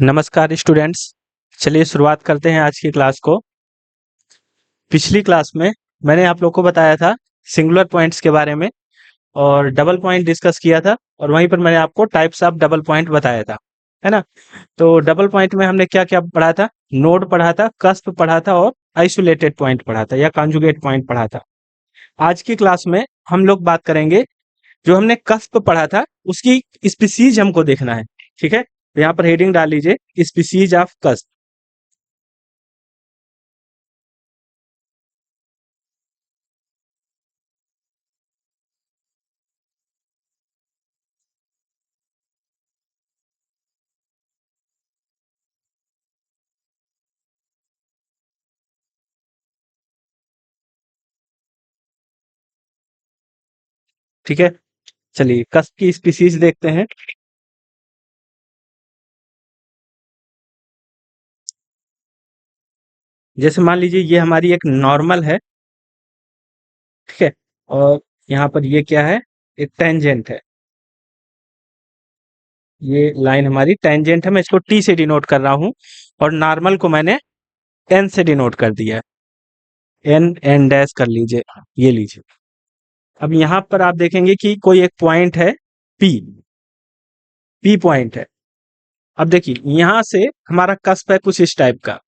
नमस्कार स्टूडेंट्स। चलिए शुरुआत करते हैं आज की क्लास को। पिछली क्लास में मैंने आप लोग को बताया था सिंगुलर पॉइंट्स के बारे में और डबल पॉइंट डिस्कस किया था और वहीं पर मैंने आपको टाइप्स ऑफ डबल पॉइंट बताया था, है ना। तो डबल पॉइंट में हमने क्या क्या पढ़ा था? नोड पढ़ा था, कस्प पढ़ा था और आइसोलेटेड पॉइंट पढ़ा था या कॉन्जुगेट पॉइंट पढ़ा था। आज की क्लास में हम लोग बात करेंगे, जो हमने कस्प पढ़ा था उसकी स्पीसीज हमको देखना है। ठीक है, तो यहाँ पर हेडिंग डाल लीजिए स्पीसीज ऑफ कस्प। ठीक है, चलिए कस्प की स्पीसीज देखते हैं। जैसे मान लीजिए ये हमारी एक नॉर्मल है, ठीक है, और यहाँ पर ये क्या है? एक टेंजेंट है। ये लाइन हमारी टेंजेंट है, मैं इसको टी से डिनोट कर रहा हूँ और नॉर्मल को मैंने एन से डिनोट कर दिया है। एन एन डैश कर लीजिए, ये लीजिए। अब यहाँ पर आप देखेंगे कि कोई एक पॉइंट है, पी। पी पॉइंट है। अब देखिए यहाँ से हमारा कस्प है कुछ इस टाइप का,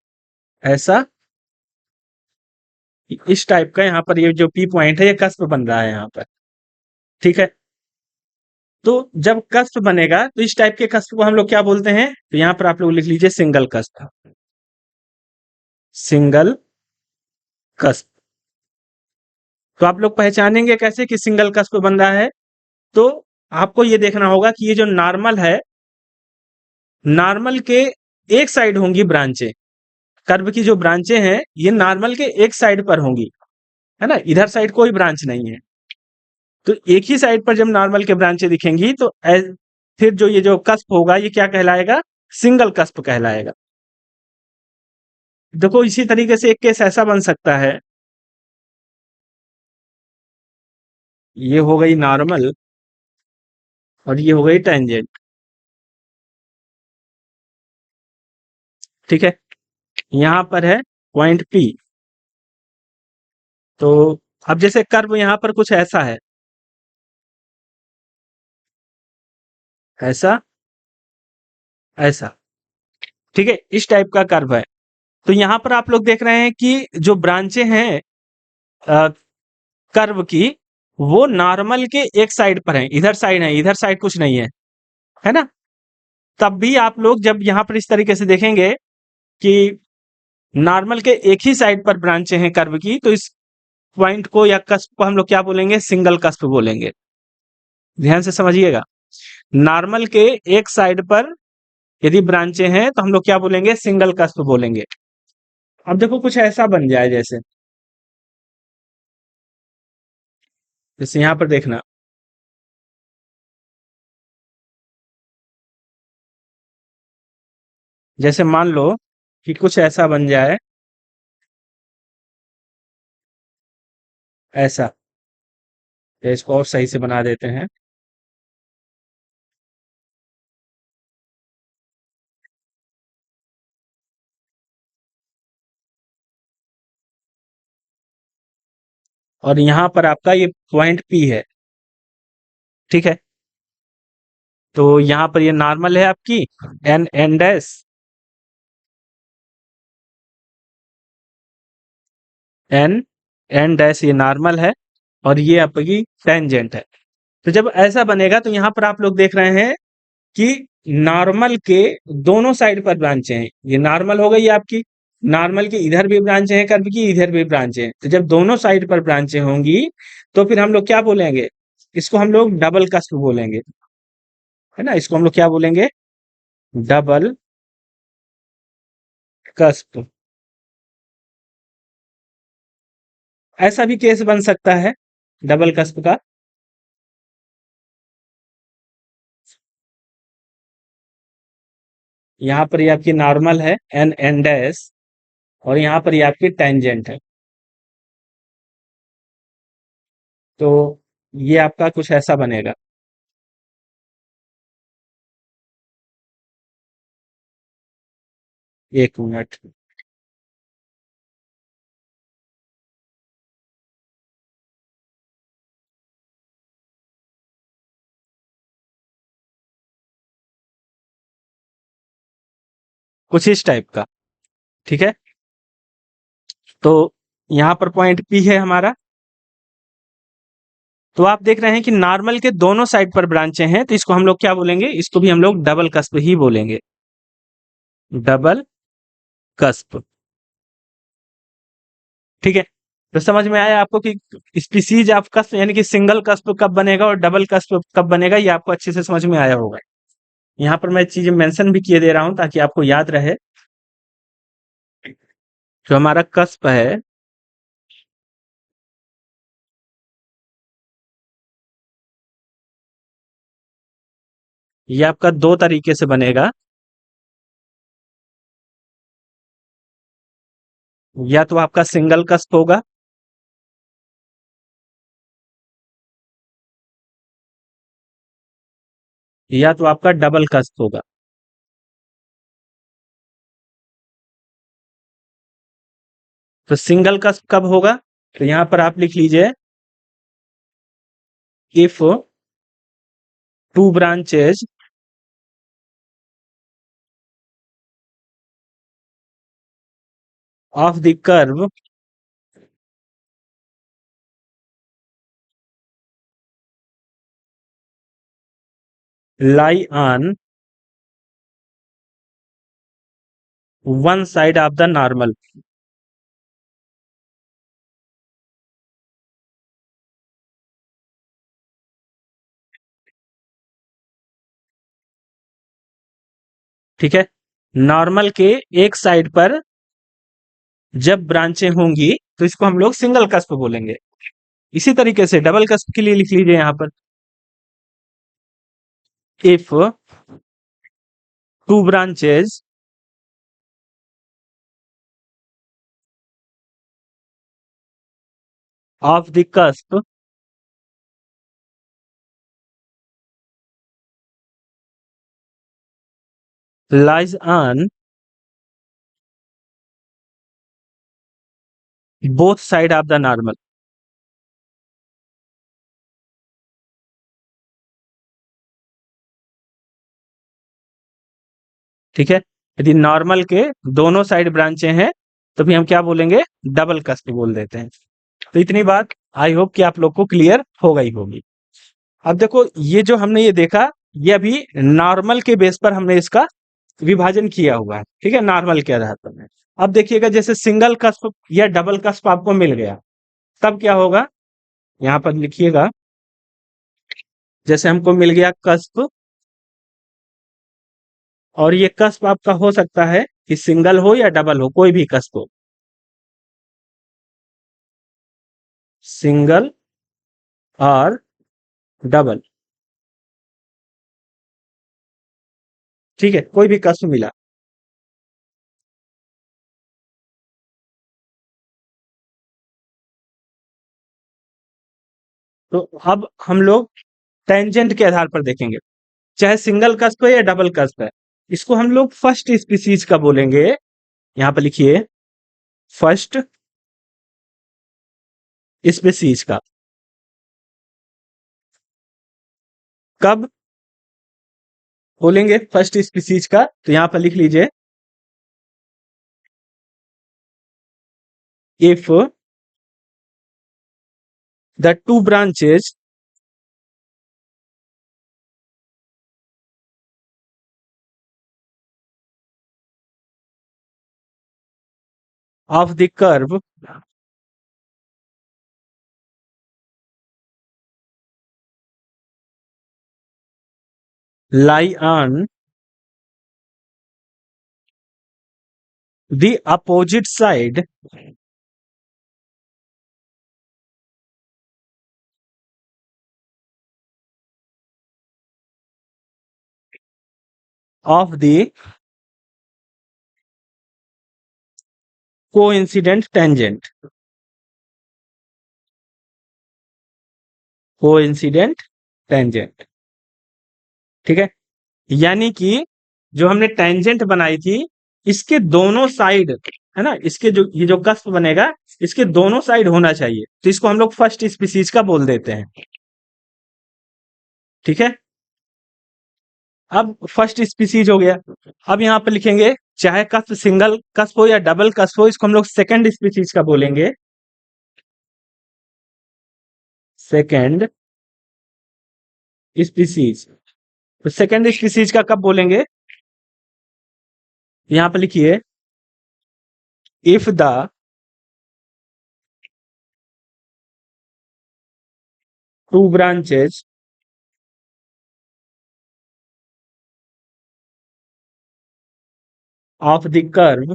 ऐसा इस टाइप का। यहाँ पर ये जो पी पॉइंट है ये कस्प बन रहा है यहाँ पर। ठीक है, तो जब कस्प बनेगा तो इस टाइप के कस्प को हम लोग क्या बोलते हैं? तो यहाँ पर आप लोग लिख लीजिए सिंगल कस्प। Single cusp. तो आप लोग पहचानेंगे कैसे कि सिंगल कस्प बन रहा है? तो आपको ये देखना होगा कि ये जो नॉर्मल है, नॉर्मल के एक साइड होंगी ब्रांचें। कर्व की जो ब्रांचें हैं ये नॉर्मल के एक साइड पर होंगी, है ना। इधर साइड कोई ब्रांच नहीं है। तो एक ही साइड पर जब नॉर्मल के ब्रांचें दिखेंगी तो फिर जो ये जो कस्प होगा ये क्या कहलाएगा? सिंगल कस्प कहलाएगा। देखो इसी तरीके से एक केस ऐसा बन सकता है, ये हो गई नॉर्मल और ये हो गई टेंजेंट। ठीक है, यहां पर है पॉइंट पी। तो अब जैसे कर्व यहां पर कुछ ऐसा है, ऐसा, ऐसा। ठीक है, इस टाइप का कर्व है। तो यहां पर आप लोग देख रहे हैं कि जो ब्रांचें हैं कर्व की, वो नॉर्मल के एक साइड पर है, इधर साइड है, इधर साइड कुछ नहीं है ना। तब भी आप लोग जब यहां पर इस तरीके से देखेंगे कि नॉर्मल के एक ही साइड पर ब्रांचें हैं कर्व की, तो इस पॉइंट को या कस्प को हम लोग क्या बोलेंगे? सिंगल कस्प बोलेंगे। ध्यान से समझिएगा, नॉर्मल के एक साइड पर यदि ब्रांचें हैं तो हम लोग क्या बोलेंगे? सिंगल कस्प बोलेंगे। अब देखो कुछ ऐसा बन जाए, जैसे जैसे यहां पर देखना, जैसे मान लो कि कुछ ऐसा बन जाए, ऐसा। तो इसको और सही से बना देते हैं। और यहां पर आपका ये पॉइंट पी है। ठीक है, तो यहां पर ये नॉर्मल है आपकी N N dash, N N dash ये नॉर्मल है और ये आपकी टेंजेंट है। तो जब ऐसा बनेगा तो यहां पर आप लोग देख रहे हैं कि नॉर्मल के दोनों साइड पर ब्रांचें हैं। ये नॉर्मल हो गई आपकी, नॉर्मल की इधर भी ब्रांचें हैं, कर्व की इधर भी ब्रांचें हैं। तो जब दोनों साइड पर ब्रांचें होंगी तो फिर हम लोग क्या बोलेंगे? इसको हम लोग डबल कस्प बोलेंगे, है ना। इसको हम लोग क्या बोलेंगे? Double cusp. ऐसा भी केस बन सकता है डबल कस्प का। यहाँ पर ये आपकी नॉर्मल है एन एन डैश और यहाँ पर ये आपकी टेंजेंट है। तो ये आपका कुछ ऐसा बनेगा। एक मिनट। कुछ इस टाइप का। ठीक है, तो यहाँ पर पॉइंट पी है हमारा। तो आप देख रहे हैं कि नॉर्मल के दोनों साइड पर ब्रांचें हैं, तो इसको हम लोग क्या बोलेंगे, इसको भी हम लोग डबल कस्प ही बोलेंगे, डबल कस्प। ठीक है, तो समझ में आया आपको कि स्पीसीज ऑफ कस्प यानी कि सिंगल कस्प कब बनेगा और डबल कस्प कब बनेगा, ये आपको अच्छे से समझ में आया होगा। यहाँ पर मैं चीजें मेंशन भी किए दे रहा हूं ताकि आपको याद रहे। जो हमारा कस्प है, ये आपका दो तरीके से बनेगा। या तो आपका सिंगल कस्प होगा, या तो आपका डबल कस्प होगा। तो सिंगल कस्प कब होगा, तो यहां पर आप लिख लीजिए, if two branches of the curve lie on one side of the normal। ठीक है, नॉर्मल के एक साइड पर जब ब्रांचें होंगी तो इसको हम लोग सिंगल कस्प बोलेंगे। इसी तरीके से डबल कस्प के लिए लिख लीजिए यहां पर, if two branches of the cusp lies on both side of the normal। ठीक है, यदि नॉर्मल के दोनों साइड ब्रांचें हैं तो भी हम क्या बोलेंगे, डबल कस्प बोल देते हैं। तो इतनी बात आई होप कि आप लोग को क्लियर हो गई होगी। अब देखो, ये जो हमने ये देखा, ये अभी नॉर्मल के बेस पर हमने इसका विभाजन किया हुआ है। ठीक है, नॉर्मल के आधार पर। अब देखिएगा, जैसे सिंगल कस्प या डबल कस्प आपको मिल गया, तब क्या होगा, यहां पर लिखिएगा, जैसे हमको मिल गया कस्प, और ये कस्प आपका हो सकता है कि सिंगल हो या डबल हो, कोई भी कस्प हो, सिंगल और डबल। ठीक है, कोई भी कस्प मिला, तो अब हम लोग टेंजेंट के आधार पर देखेंगे, चाहे सिंगल कस्प है या डबल कस्प है, इसको हम लोग फर्स्ट स्पीसीज का बोलेंगे। यहां पर लिखिए, फर्स्ट स्पीसीज का। कब बोलेंगे फर्स्ट स्पीसीज का, तो यहां पर लिख लीजिए, if the two branches of the curve lie on the opposite side of the coincident tangent। Coincident tangent. ठीक है, यानी कि जो हमने टेंजेंट बनाई थी, इसके दोनों साइड, है ना, इसके जो ये जो कस्प बनेगा इसके दोनों साइड होना चाहिए, तो इसको हम लोग फर्स्ट स्पीसीज का बोल देते हैं। ठीक है, अब फर्स्ट स्पीसीज हो गया। अब यहाँ पर लिखेंगे चाहे कस्प सिंगल कस्प हो या डबल कस्प हो, इसको हम लोग सेकंड स्पीसीज का बोलेंगे। सेकंड स्पीसीज, तो सेकंड स्पीसीज का कब बोलेंगे? यहाँ पर लिखिए if the two branches of the curve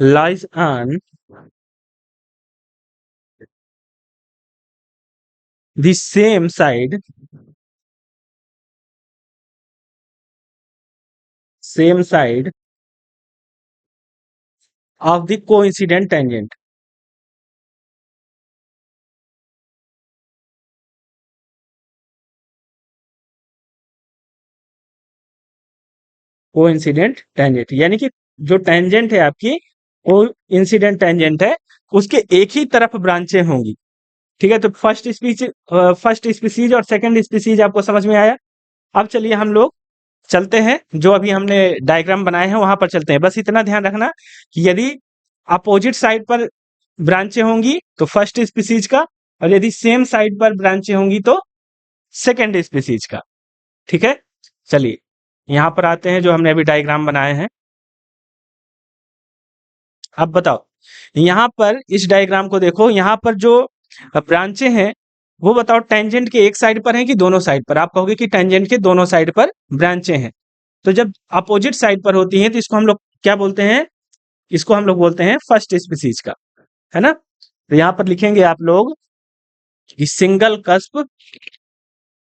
lies on the same side of the coincident tangent। Coincident tangent यानी कि जो टेंजेंट है आपकी वो इंसिडेंट टेंजेंट है, उसके एक ही तरफ ब्रांचें होंगी। ठीक है, तो फर्स्ट स्पीसीज और सेकंड स्पीसीज आपको समझ में आया। अब चलिए हम लोग चलते हैं, जो अभी हमने डायग्राम बनाए हैं वहां पर चलते हैं। बस इतना ध्यान रखना कि यदि अपोजिट साइड पर ब्रांचें होंगी तो फर्स्ट स्पीसीज का, और यदि सेम साइड पर ब्रांचें होंगी तो सेकंड स्पीसीज का। ठीक है, चलिए यहां पर आते हैं जो हमने अभी डायग्राम बनाए हैं। अब बताओ, यहां पर इस डायग्राम को देखो, यहां पर जो ब्रांचें हैं वो बताओ टेंजेंट के एक साइड पर हैं कि दोनों साइड पर? आप कहोगे कि टेंजेंट के दोनों साइड पर ब्रांचें हैं। तो जब अपोजिट साइड पर होती हैं तो इसको हम लोग क्या बोलते हैं? इसको हम लोग बोलते हैं फर्स्ट स्पीसीज का, है ना। तो यहां पर लिखेंगे आप लोग कि single cusp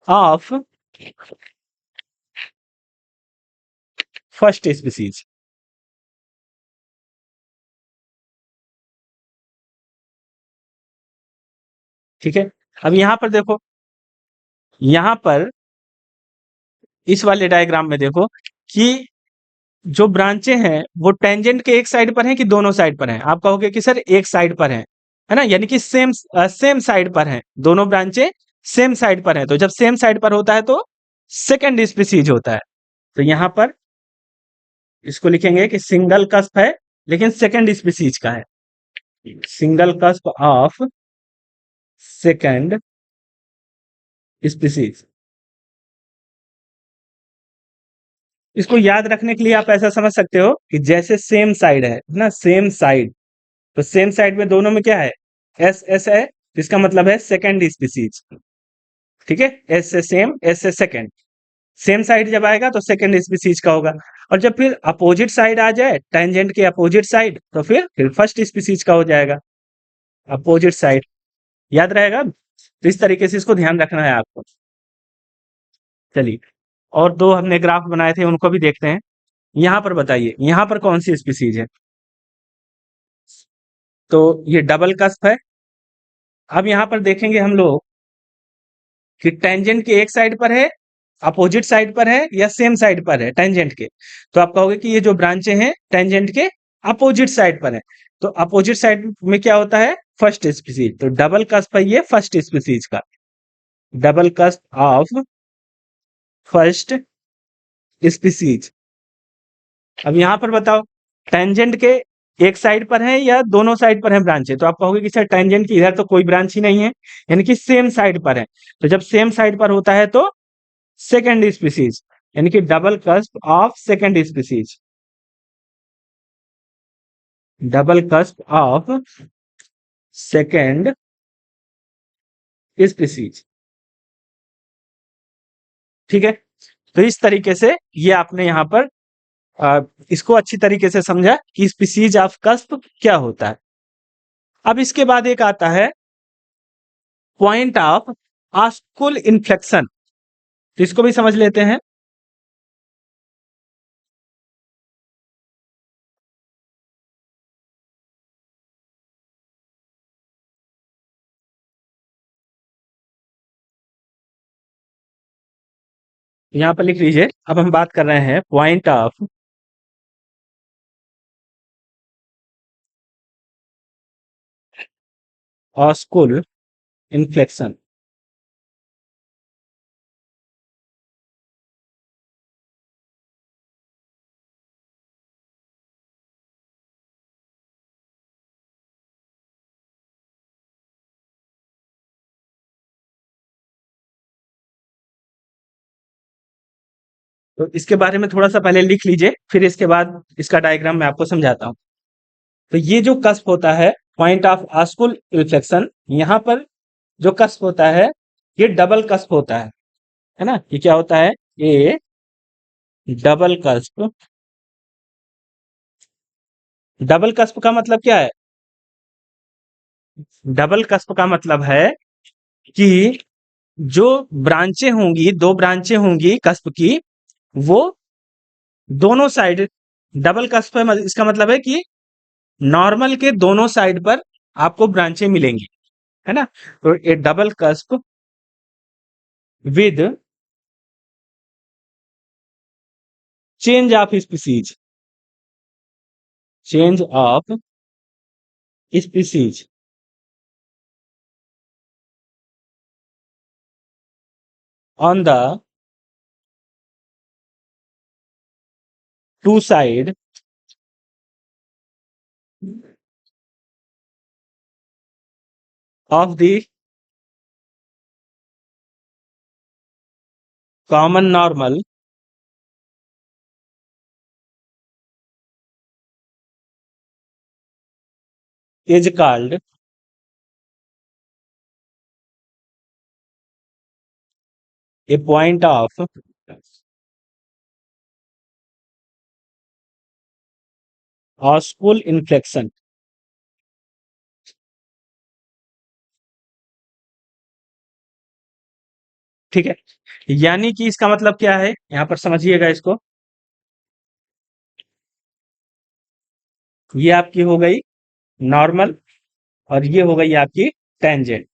of first species. ठीक है, अब यहां पर देखो, यहां पर इस वाले डायग्राम में देखो कि जो ब्रांचें हैं वो टेंजेंट के एक साइड पर हैं कि दोनों साइड पर हैं? आप कहोगे कि सर एक साइड पर है ना, यानी कि सेम साइड पर हैं, दोनों ब्रांचें सेम साइड पर हैं। तो जब सेम साइड पर होता है तो सेकंड स्पीसीज होता है। तो यहां पर इसको लिखेंगे कि सिंगल कस्प है लेकिन सेकंड स्पीसीज का है। Single cusp of second species. इसको याद रखने के लिए आप ऐसा समझ सकते हो कि जैसे सेम साइड है ना, सेम साइड, तो सेम साइड में दोनों में क्या है? एस एस है, तो इसका मतलब है सेकंड स्पीसीज। ठीक है, एस से सेम, एस से सेकंड। सेम साइड जब आएगा तो सेकंड स्पीसीज का होगा, और जब फिर अपोजिट साइड आ जाए, टेंजेंट के अपोजिट साइड, तो फिर फर्स्ट स्पीसीज का हो जाएगा। अपोजिट साइड याद रहेगा, तो इस तरीके से इसको ध्यान रखना है आपको। चलिए, और दो हमने ग्राफ बनाए थे उनको भी देखते हैं। यहां पर बताइए यहां पर कौन सी स्पीसीज है? तो ये डबल कस्प है। अब यहां पर देखेंगे हम लोग कि टेंजेंट के एक साइड पर है, अपोजिट साइड पर है, या सेम साइड पर है टेंजेंट के। तो आप कहोगे कि ये जो ब्रांचें हैं टेंजेंट के अपोजिट साइड पर है। तो अपोजिट साइड में क्या होता है? First species. तो डबल कस्प है ये फर्स्ट स्पीसीज का। Double cusp of first species. अब यहां पर बताओ टेंजेंट के एक साइड पर है या दोनों साइड पर है ब्रांचें? तो आप कहोगे कि सर टेंजेंट की इधर तो कोई ब्रांच ही नहीं है, यानी कि सेम साइड पर है। तो जब सेम साइड पर होता है तो सेकंड स्पीसीज, यानी कि double cusp of second species. Double cusp of second species. ठीक है, तो इस तरीके से ये आपने यहां पर इसको अच्छी तरीके से समझा कि स्पीसीज ऑफ कस्प क्या होता है। अब इसके बाद एक आता है पॉइंट ऑफ आस्कुल इन्फ्लेक्शन, तो इसको भी समझ लेते हैं। यहाँ पर लिख लीजिए। अब हम बात कर रहे हैं पॉइंट ऑफ ऑस्कुल इन्फ्लेक्शन। तो इसके बारे में थोड़ा सा पहले लिख लीजिए, फिर इसके बाद इसका डायग्राम मैं आपको समझाता हूँ। तो ये जो कस्प होता है पॉइंट ऑफ ऑस्कुल रिफ्लेक्शन, यहाँ पर जो कस्प होता है ये डबल कस्प होता है ना। ये क्या होता है? ये डबल कस्प। डबल कस्प का मतलब क्या है? डबल कस्प का मतलब है कि जो ब्रांचें होंगी, दो ब्रांचें होंगी कस्प की, वो दोनों साइड डबल कस्प है। इसका मतलब है कि नॉर्मल के दोनों साइड पर आपको ब्रांचें मिलेंगी, है ना। तो a double cusp with change of species, change of species on the two side of the common normal is called a point of osculinflection. ठीक है, यानी कि इसका मतलब क्या है, यहां पर समझिएगा इसको। ये आपकी हो गई नॉर्मल और ये हो गई आपकी टेंजेंट।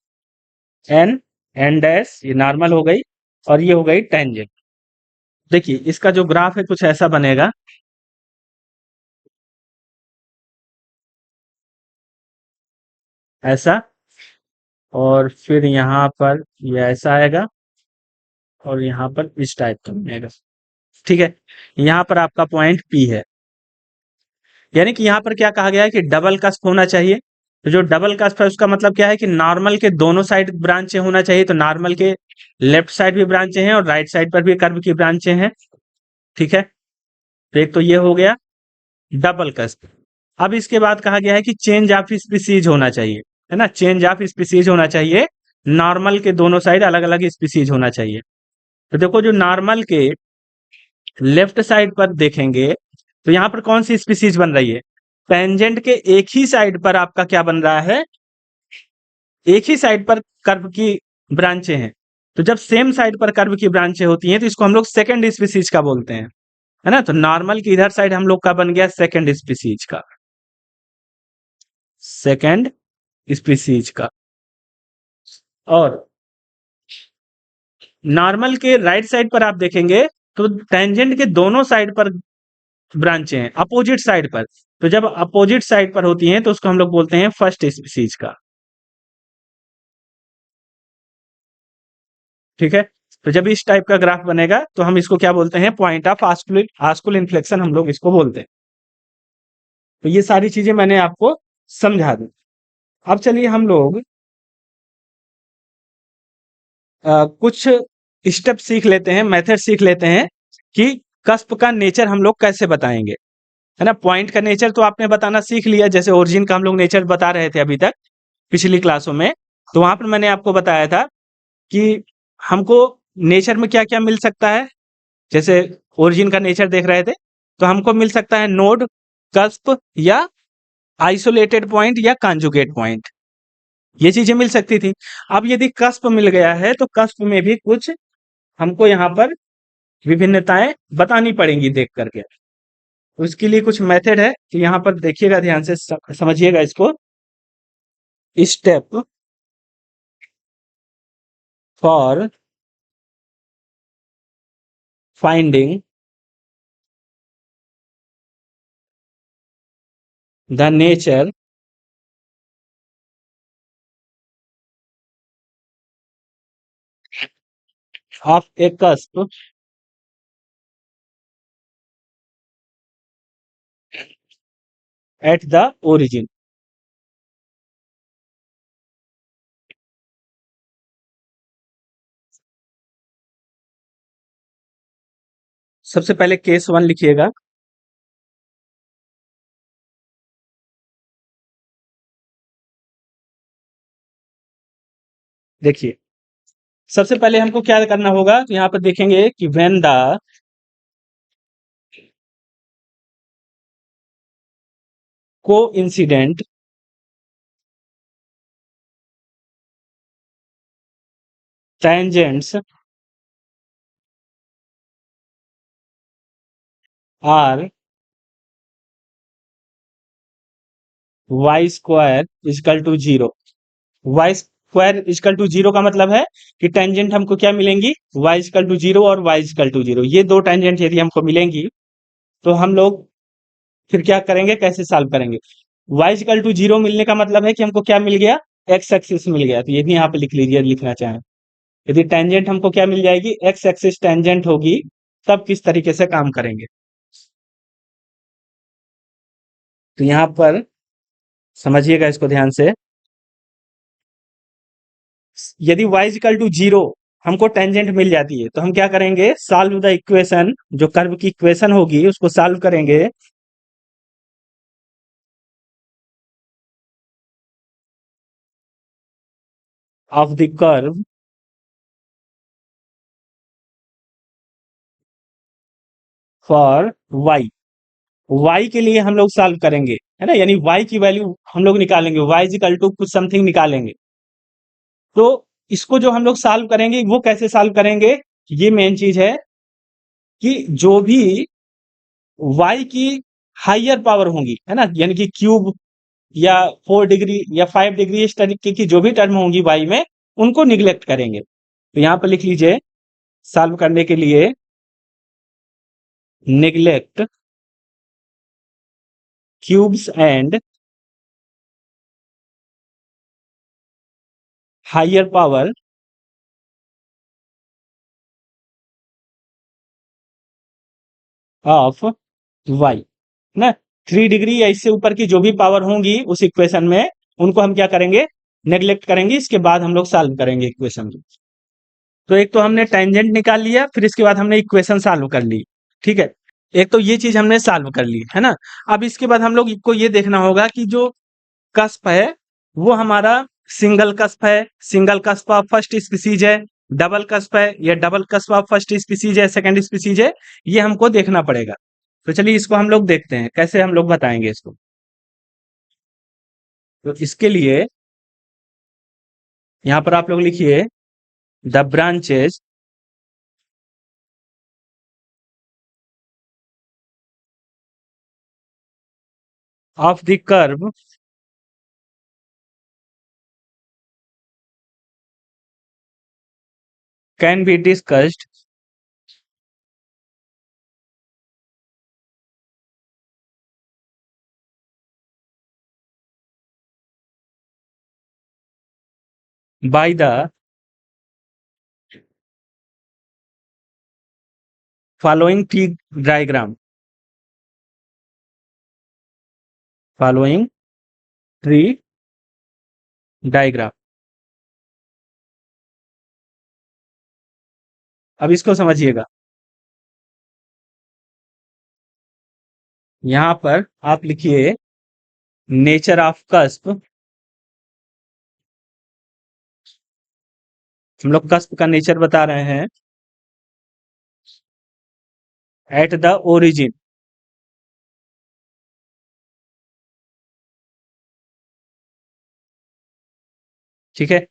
एन एन डैश ये नॉर्मल हो गई और ये हो गई टेंजेंट। देखिए इसका जो ग्राफ है कुछ ऐसा बनेगा, ऐसा। और फिर यहाँ पर ये ऐसा आएगा और यहाँ पर इस टाइप का बनेगा। ठीक है, यहाँ पर आपका पॉइंट पी है। यानी कि यहाँ पर क्या कहा गया है कि डबल कस्प होना चाहिए। तो जो डबल कस्प है उसका मतलब क्या है कि नॉर्मल के दोनों साइड ब्रांचें होना चाहिए। तो नॉर्मल के लेफ्ट साइड भी ब्रांचें हैं और राइट साइड पर भी कर्व की ब्रांचें हैं। ठीक है, तो एक तो ये हो गया डबल कस्प। अब इसके बाद कहा गया है कि चेंज ऑफ स्पीसीज होना चाहिए, है ना। चेंज ऑफ स्पीसीज होना चाहिए, नॉर्मल के दोनों साइड अलग अलग स्पीसीज होना चाहिए। तो देखो जो नॉर्मल के लेफ्ट साइड पर देखेंगे तो यहाँ पर कौन सी स्पीसीज बन रही है? टेंजेंट के एक ही साइड पर आपका क्या बन रहा है? एक ही साइड पर कर्व की ब्रांचें हैं। तो जब सेम साइड पर कर्व की ब्रांचें होती हैं तो इसको हम लोग सेकंड स्पीसीज का बोलते हैं, है ना। तो नॉर्मल की इधर साइड हम लोग का बन गया सेकंड स्पीसीज का, सेकंड स्पीसीज का। और नॉर्मल के राइट साइड पर आप देखेंगे तो टेंजेंट के दोनों साइड पर ब्रांचें हैं, अपोजिट साइड पर। तो जब अपोजिट साइड पर होती हैं तो उसको हम लोग बोलते हैं फर्स्ट स्पीसीज का। ठीक है, तो जब इस टाइप का ग्राफ बनेगा तो हम इसको क्या बोलते हैं? पॉइंट ऑफ ऑस्कुल ऑस्कुल इन्फ्लेक्शन हम लोग इसको बोलते हैं। तो ये सारी चीजें मैंने आपको समझा दी। अब चलिए हम लोग कुछ स्टेप सीख लेते हैं, मेथड सीख लेते हैं कि कस्प का नेचर हम लोग कैसे बताएंगे, है ना। पॉइंट का नेचर तो आपने बताना सीख लिया, जैसे ओरिजिन का हम लोग नेचर बता रहे थे अभी तक पिछली क्लासों में। तो वहां पर मैंने आपको बताया था कि हमको नेचर में क्या क्या मिल सकता है। जैसे ओरिजिन का नेचर देख रहे थे तो हमको मिल सकता है नोड, कस्प या आइसोलेटेड पॉइंट या कॉन्जुगेट पॉइंट, ये चीजें मिल सकती थी। अब यदि कस्प मिल गया है तो कस्प में भी कुछ हमको यहाँ पर विभिन्नताएं बतानी पड़ेंगी देख करके। तो इसके लिए कुछ मेथड है कि यहाँ पर देखिएगा, ध्यान से समझिएगा इसको। Step for finding the nature of A cusp eight the origin. सबसे पहले केस वन लिखिएगा। देखिए, सबसे पहले हमको क्या करना होगा, तो यहाँ पर देखेंगे कि when the coincident tangents are y square equal to zero. Y square equal to zero का मतलब है कि टेंजेंट हमको क्या मिलेंगी, वाई इजकल टू जीरो और वाई इजकल टू जीरो, ये दो टेंजेंट यदि हमको मिलेंगी तो हम लोग फिर क्या करेंगे, कैसे सॉल्व करेंगे। वाई इजकल टू जीरो मिलने का मतलब है कि हमको क्या मिल गया, एक्स एक्सिस मिल गया। तो ये भी यहाँ पे लिख लीजिए, लिखना चाहें यदि टेंजेंट हमको क्या मिल जाएगी, एक्स एक्सिस टेंजेंट होगी, तब किस तरीके से काम करेंगे। तो यहाँ पर समझिएगा इसको ध्यान से। यदि y इक्वल टू जीरो हमको टेंजेंट मिल जाती है तो हम क्या करेंगे, सॉल्व द इक्वेशन, जो कर्व की इक्वेशन होगी उसको सॉल्व करेंगे of the curve for y। y के लिए हम लोग सॉल्व करेंगे, है ना, यानी y की वैल्यू हम लोग निकालेंगे, y इक्वल टू कुछ समथिंग निकालेंगे। तो इसको जो हम लोग सॉल्व करेंगे वो कैसे सॉल्व करेंगे, ये मेन चीज है कि जो भी y की हाइयर पावर होंगी, है ना, यानी कि क्यूब या 4 डिग्री या 5 डिग्री, इस तरीके की जो भी टर्म होंगी वाई में, उनको निग्लेक्ट करेंगे। तो यहां पर लिख लीजिए, सॉल्व करने के लिए neglect cubes and higher power of y ना। 3 डिग्री या इससे ऊपर की जो भी पावर होंगी उस इक्वेशन में, उनको हम क्या करेंगे, नेग्लेक्ट करेंगे। इसके बाद हम लोग सॉल्व करेंगे इक्वेशन। तो एक तो हमने टेंजेंट निकाल लिया, फिर इसके बाद हमने इक्वेशन सॉल्व कर ली, ठीक है। एक तो ये चीज हमने सॉल्व कर ली, है ना। अब इसके बाद हम लोग को ये देखना होगा कि जो कस्प है वो हमारा सिंगल कस्प है, single cusp of first species है, डबल कस्प है या double cusp of first species है, सेकंड स्पीसीज है, ये हमको देखना पड़ेगा। तो चलिए इसको हम लोग देखते हैं कैसे हम लोग बताएंगे इसको। तो इसके लिए यहां पर आप लोग लिखिए, the branches of the curve can be discussed by the following tree diagram. Following tree diagram. अब इसको समझिएगा, यहां पर आप लिखिए नेचर ऑफ कस्प। हम लोग कस्प का नेचर बता रहे हैं, एट द ओरिजिन। ठीक है।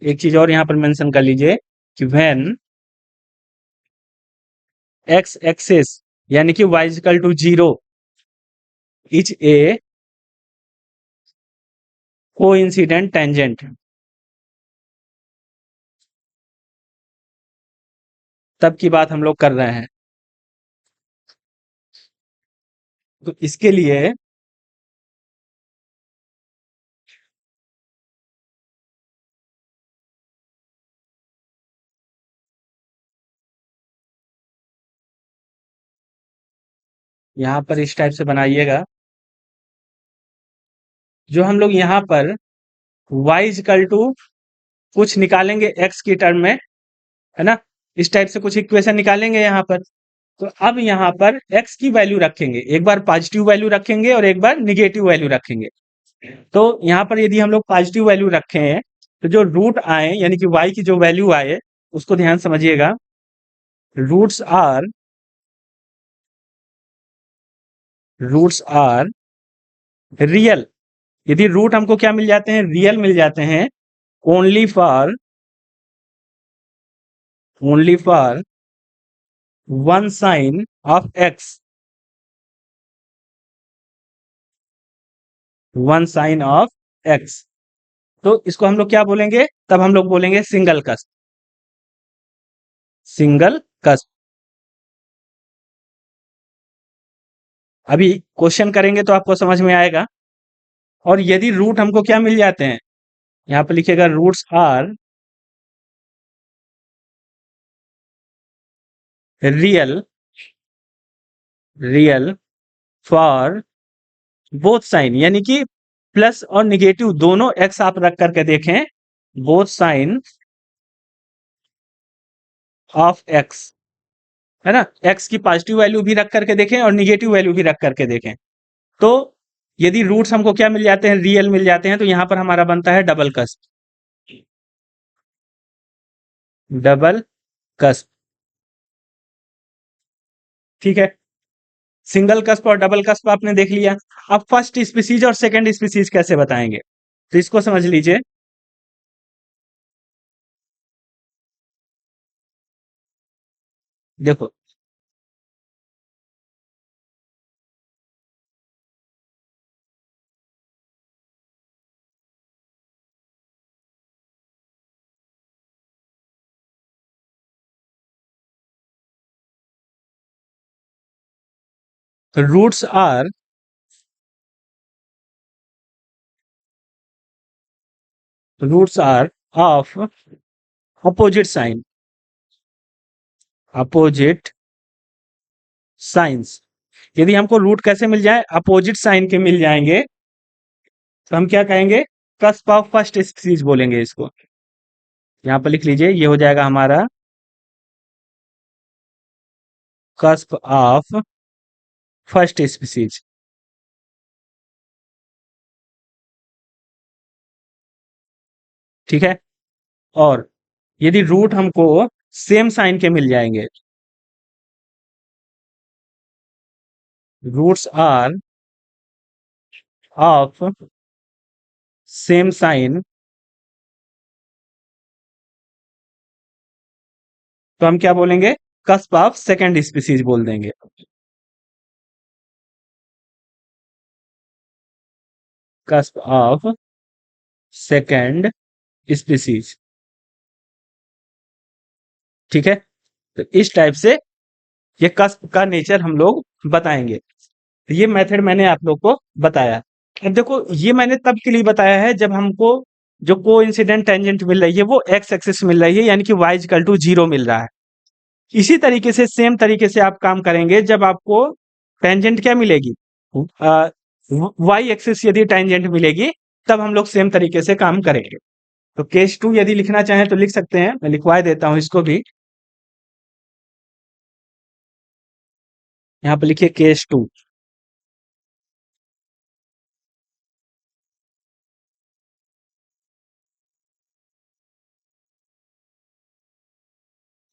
एक चीज और यहां पर मेंशन कर लीजिए कि व्हेन एक्स एक्सिस यानी कि y equal to zero is a coincident tangent, तब की बात हम लोग कर रहे हैं। तो इसके लिए यहाँ पर इस टाइप से बनाइएगा, जो हम लोग यहाँ पर y इक्वल टू कुछ निकालेंगे x की टर्म में, है ना, इस टाइप से कुछ इक्वेशन निकालेंगे यहाँ पर। तो अब यहाँ पर x की वैल्यू रखेंगे, एक बार पॉजिटिव वैल्यू रखेंगे और एक बार निगेटिव वैल्यू रखेंगे। तो यहाँ पर यदि हम लोग पॉजिटिव वैल्यू रखे हैं तो जो रूट आए यानी कि y की जो वैल्यू आए उसको ध्यान समझिएगा। Roots are real. यदि रूट हमको क्या मिल जाते हैं, रियल मिल जाते हैं, only for one sign of x, one sign of x. तो इसको हम लोग क्या बोलेंगे, तब हम लोग बोलेंगे सिंगल कस्ट, सिंगल कस्ट। अभी क्वेश्चन करेंगे तो आपको समझ में आएगा। और यदि रूट हमको क्या मिल जाते हैं, यहां पर लिखिएगा real real for both sign, यानी कि प्लस और निगेटिव दोनों एक्स आप रख करके देखें, बोथ साइन ऑफ एक्स, है ना, एक्स की पॉजिटिव वैल्यू भी रख करके देखें और निगेटिव वैल्यू भी रख करके देखें। तो यदि रूट्स हमको क्या मिल जाते हैं, रियल मिल जाते हैं, तो यहां पर हमारा बनता है डबल कस्ट, डबल कस्ट। ठीक है, सिंगल कस्प और डबल कस्प आपने देख लिया। अब फर्स्ट स्पीसीज और सेकंड स्पीसीज कैसे बताएंगे, तो इसको समझ लीजिए। देखो, roots are of opposite sign, opposite signs. यदि हमको रूट कैसे मिल जाए, अपोजिट साइन के मिल जाएंगे, तो हम क्या कहेंगे, कस्प ऑफ फर्स्ट स्पीसीज बोलेंगे इसको। यहां पर लिख लीजिए, ये हो जाएगा हमारा कस्प ऑफ फर्स्ट स्पीसीज। ठीक है, और यदि रूट हमको सेम साइन के मिल जाएंगे, roots are of same sign, तो हम क्या बोलेंगे, कस्प ऑफ सेकंड स्पीसीज बोल देंगे। Cusp of second species. ठीक है, तो इस टाइप से ये कस्प का नेचर हम लोग बताएंगे। तो ये मेथड मैंने आप लोग को बताया। अब देखो, ये मैंने तब के लिए बताया है जब हमको जो को इंसिडेंट टेंजेंट मिल रही है वो एक्स एक्सिस मिल रही है, यानी कि y इक्वल टू 0 मिल रहा है। इसी तरीके से सेम तरीके से आप काम करेंगे जब आपको टेंजेंट क्या मिलेगी, वाई एक्सिस यदि टेंजेंट मिलेगी, तब हम लोग सेम तरीके से काम करेंगे। तो केस 2 यदि लिखना चाहें तो लिख सकते हैं, मैं लिखवा देता हूं इसको भी। यहाँ पे लिखिए केस 2।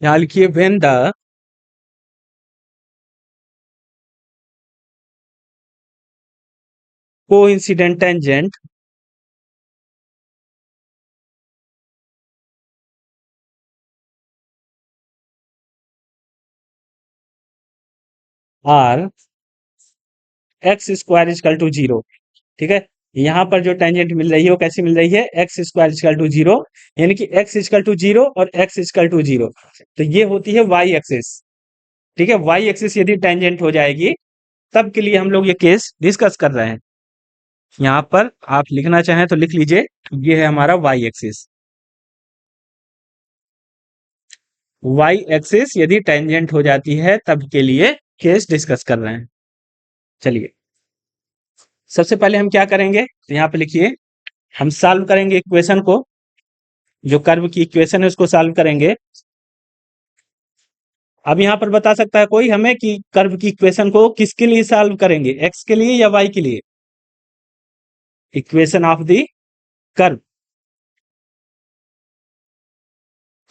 यहाँ लिखिए when the coincident tangent are x square equal to 0। ठीक है, यहाँ पर जो टेंजेंट मिल रही है वो कैसी मिल रही है, एक्स स्क्वायर इक्वल टू 0, यानी कि एक्स इक्वल टू 0 और एक्स इक्वल टू 0। तो ये होती है वाई एक्सिस। ठीक है, वाई एक्सिस यदि टेंजेंट हो जाएगी तब के लिए हम लोग ये केस डिस्कस कर रहे हैं। यहाँ पर आप लिखना चाहें तो लिख लीजिए, ये है हमारा वाई एक्सिस। वाई एक्सिस यदि टेंजेंट हो जाती है तब के लिए केस डिस्कस कर रहे हैं। चलिए, सबसे पहले हम क्या करेंगे, तो यहाँ पे लिखिए, हम सॉल्व करेंगे इक्वेशन को, जो कर्व की इक्वेशन है उसको सॉल्व करेंगे। अब यहाँ पर बता सकता है कोई हमें कि कर्व की इक्वेशन को किसके लिए सॉल्व करेंगे, एक्स के लिए या वाई के लिए? Equation of the curve.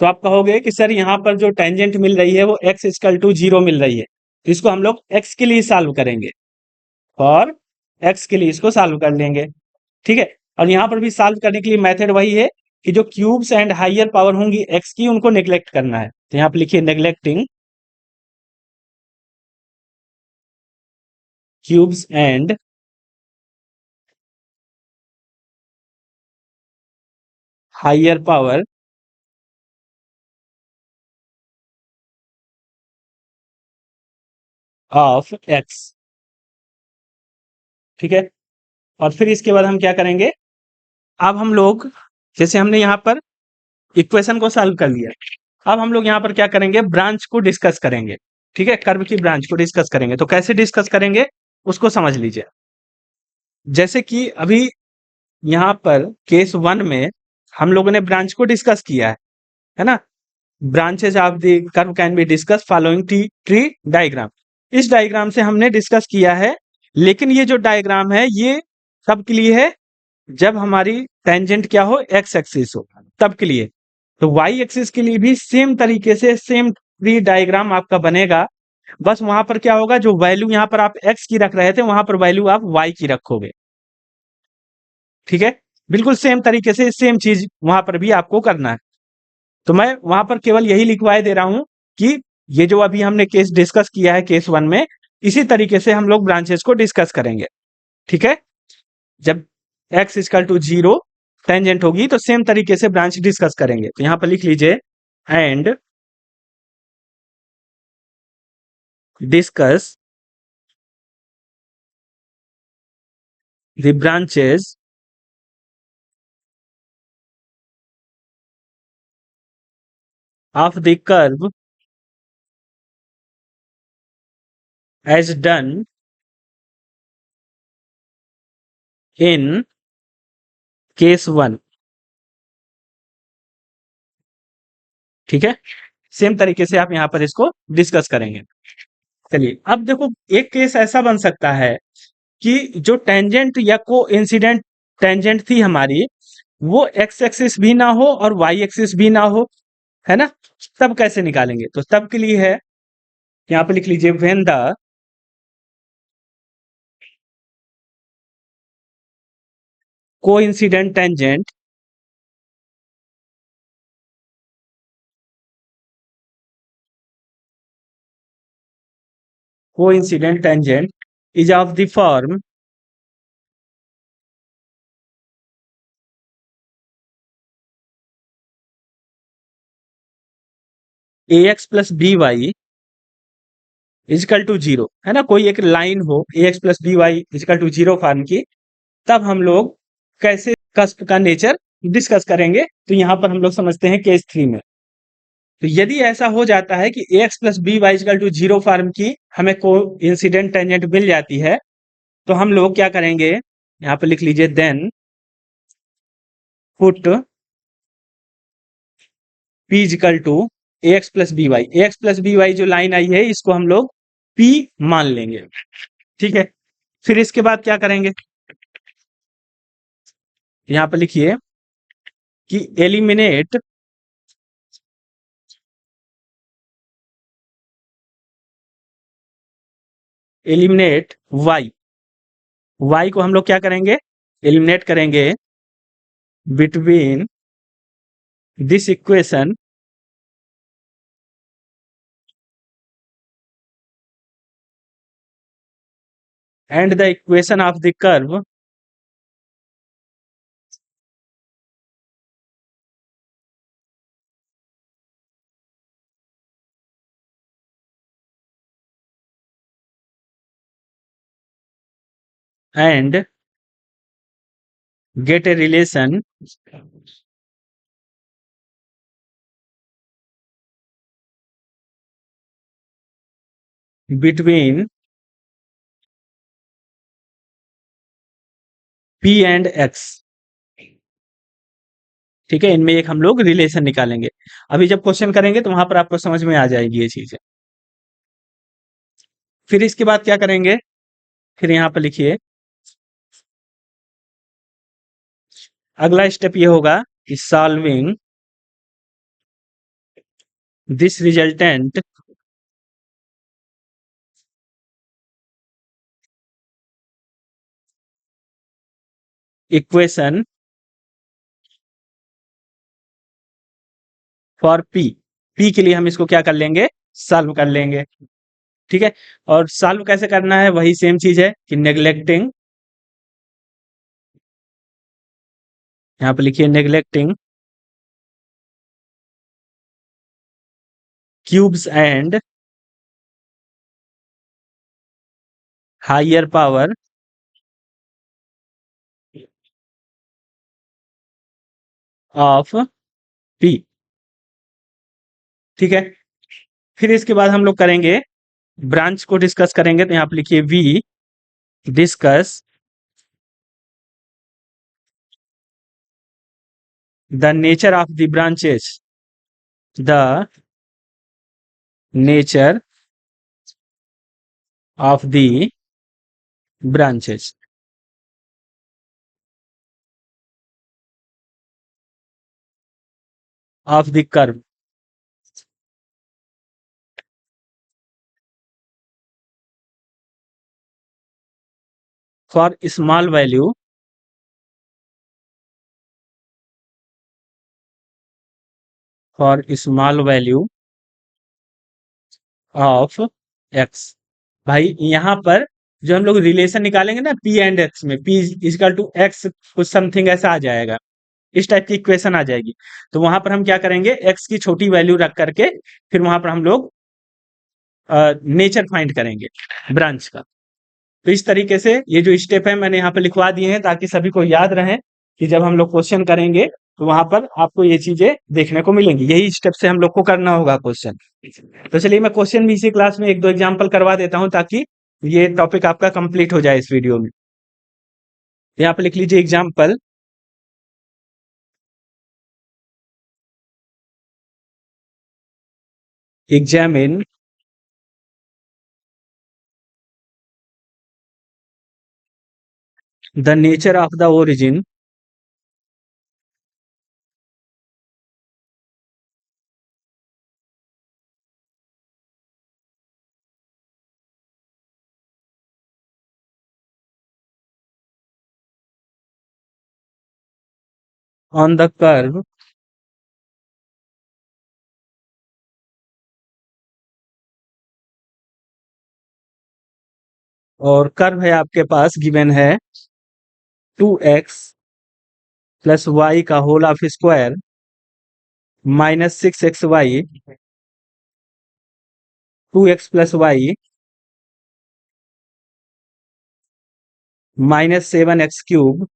तो आप कहोगे कि सर यहाँ पर जो टेंजेंट मिल रही है वो x इक्वल टू 0 मिल रही है, तो इसको हम लोग x के लिए सॉल्व करेंगे और x के लिए इसको सॉल्व कर लेंगे। ठीक है, और यहाँ पर भी सॉल्व करने के लिए मेथड वही है कि जो क्यूब्स एंड हायर पावर होंगी x की, उनको नेग्लेक्ट करना है। तो यहाँ पे लिखिए neglecting cubes and higher power of x। ठीक है, और फिर इसके बाद हम क्या करेंगे, अब हम लोग, जैसे हमने यहाँ पर इक्वेशन को सॉल्व कर लिया, अब हम लोग यहाँ पर क्या करेंगे, ब्रांच को डिस्कस करेंगे। ठीक है, कर्व की ब्रांच को डिस्कस करेंगे। तो कैसे डिस्कस करेंगे उसको समझ लीजिए। जैसे कि अभी यहाँ पर केस 1 में हम लोगों ने ब्रांच को डिस्कस किया है ना? Branches of the curve can be discuss following tree diagram. इस डायग्राम से हमने डिस्कस किया है, लेकिन ये जो डायग्राम है ये कब के लिए है, जब हमारी टेंजेंट क्या हो, एक्स एक्सिस हो, तब के लिए। तो वाई एक्सिस के लिए भी सेम तरीके से सेम ट्री डायग्राम आपका बनेगा, बस वहां पर क्या होगा, जो वैल्यू यहाँ पर आप एक्स की रख रहे थे वहां पर वैल्यू आप वाई की रखोगे। ठीक है, बिल्कुल सेम तरीके से सेम चीज वहां पर भी आपको करना है। तो मैं वहां पर केवल यही लिखवाए दे रहा हूं कि ये जो अभी हमने केस डिस्कस किया है केस 1 में, इसी तरीके से हम लोग ब्रांचेस को डिस्कस करेंगे। ठीक है, जब x इक्वल टू 0 टेंजेंट होगी तो सेम तरीके से ब्रांच डिस्कस करेंगे। तो यहां पर लिख लीजिए, and discuss the branches of the curve as done in case 1। ठीक है, सेम तरीके से आप यहां पर इसको डिस्कस करेंगे। चलिए, अब देखो, एक केस ऐसा बन सकता है कि जो टेंजेंट या को इंसिडेंट टेंजेंट थी हमारी, वो एक्स एक्सिस भी ना हो और वाई एक्सिस भी ना हो, है ना? तब कैसे निकालेंगे, तो तब के लिए है, यहां पे लिख लीजिए, when the coincident tangent coincident tangent is of the form a x plus b y equal to 0, है ना? कोई एक लाइन हो a x plus b y equal to 0 form की, तब हम लोग कैसे कस्प का नेचर डिस्कस करेंगे। तो यहां पर हम लोग समझते हैं केस 3 में। तो यदि ऐसा हो जाता है कि a x plus b y equal to 0 form की हमें को इंसिडेंट टेंजेंट मिल जाती है, तो हम लोग क्या करेंगे, यहां पर लिख लीजिए, then put p equal to a x plus b y. A x plus b y जो लाइन आई है इसको हम लोग पी मान लेंगे। ठीक है, फिर इसके बाद क्या करेंगे, यहां पर लिखिए कि एलिमिनेट एलिमिनेट वाई। वाई को हम लोग क्या करेंगे, एलिमिनेट करेंगे between this equation and the equation of the curve and get a relation between p and x। ठीक है, इनमें एक हम लोग रिलेशन निकालेंगे। अभी जब क्वेश्चन करेंगे तो वहां पर आपको समझ में आ जाएगी ये चीजें। फिर इसके बाद क्या करेंगे, फिर यहाँ पर लिखिए अगला स्टेप ये होगा कि solving this resultant equation for P. P के लिए हम इसको क्या कर लेंगे, सॉल्व कर लेंगे। ठीक है, और सॉल्व कैसे करना है, वही सेम चीज है कि नेग्लेक्टिंग, यहाँ पे लिखिए neglecting cubes and higher power of p. ठीक है, फिर इसके बाद हम लोग करेंगे ब्रांच को डिस्कस करेंगे, तो यहाँ पे लिखिए we discuss the nature of the branches, the nature of the branches. Of the curve for small value for small value of x. भाई यहाँ पर जो हम लोग रिलेशन निकालेंगे ना पी एंड एक्स में, पी इजकल टू एक्स कुछ समथिंग ऐसा आ जाएगा, इस टाइप की इक्वेशन आ जाएगी। तो वहां पर हम क्या करेंगे, एक्स की छोटी वैल्यू रख करके फिर वहां पर हम लोग नेचर फाइंड करेंगे ब्रांच का। तो इस तरीके से ये जो स्टेप है मैंने यहाँ पे लिखवा दिए हैं ताकि सभी को याद रहे कि जब हम लोग क्वेश्चन करेंगे तो वहां पर आपको ये चीजें देखने को मिलेंगी। यही स्टेप से हम लोग को करना होगा क्वेश्चन। तो चलिए मैं क्वेश्चन भी इसी क्लास में एक दो एग्जाम्पल करवा देता हूं ताकि ये टॉपिक आपका कंप्लीट हो जाए इस वीडियो में। यहाँ पे लिख लीजिए example, examine the nature of the origin on the curve और कर्व है आपके पास गिवन है 2x प्लस वाई का whole of square minus 6xy, 2x plus y minus 7x³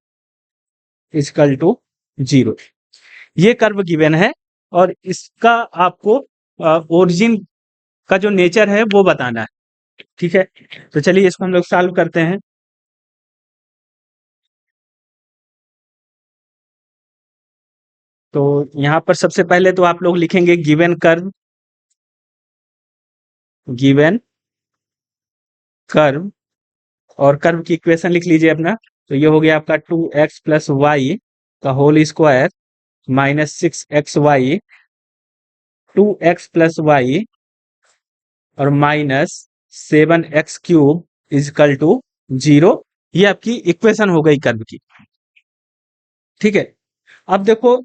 equal to 0। ये कर्व गिवन है और इसका आपको ओरिजिन का जो नेचर है वो बताना है। ठीक है, तो चलिए इसको हम लोग सॉल्व करते हैं। तो यहाँ पर सबसे पहले तो आप लोग लिखेंगे गिवन कर्व, गिवन कर्व और कर्व की इक्वेशन लिख लीजिए अपना। तो ये हो गया आपका 2x प्लस वाई का whole square minus 6xy, 2x plus y और माइनस 7x³ इजकल टू 0। ये आपकी इक्वेशन हो गई कर्व की। ठीक है, अब देखो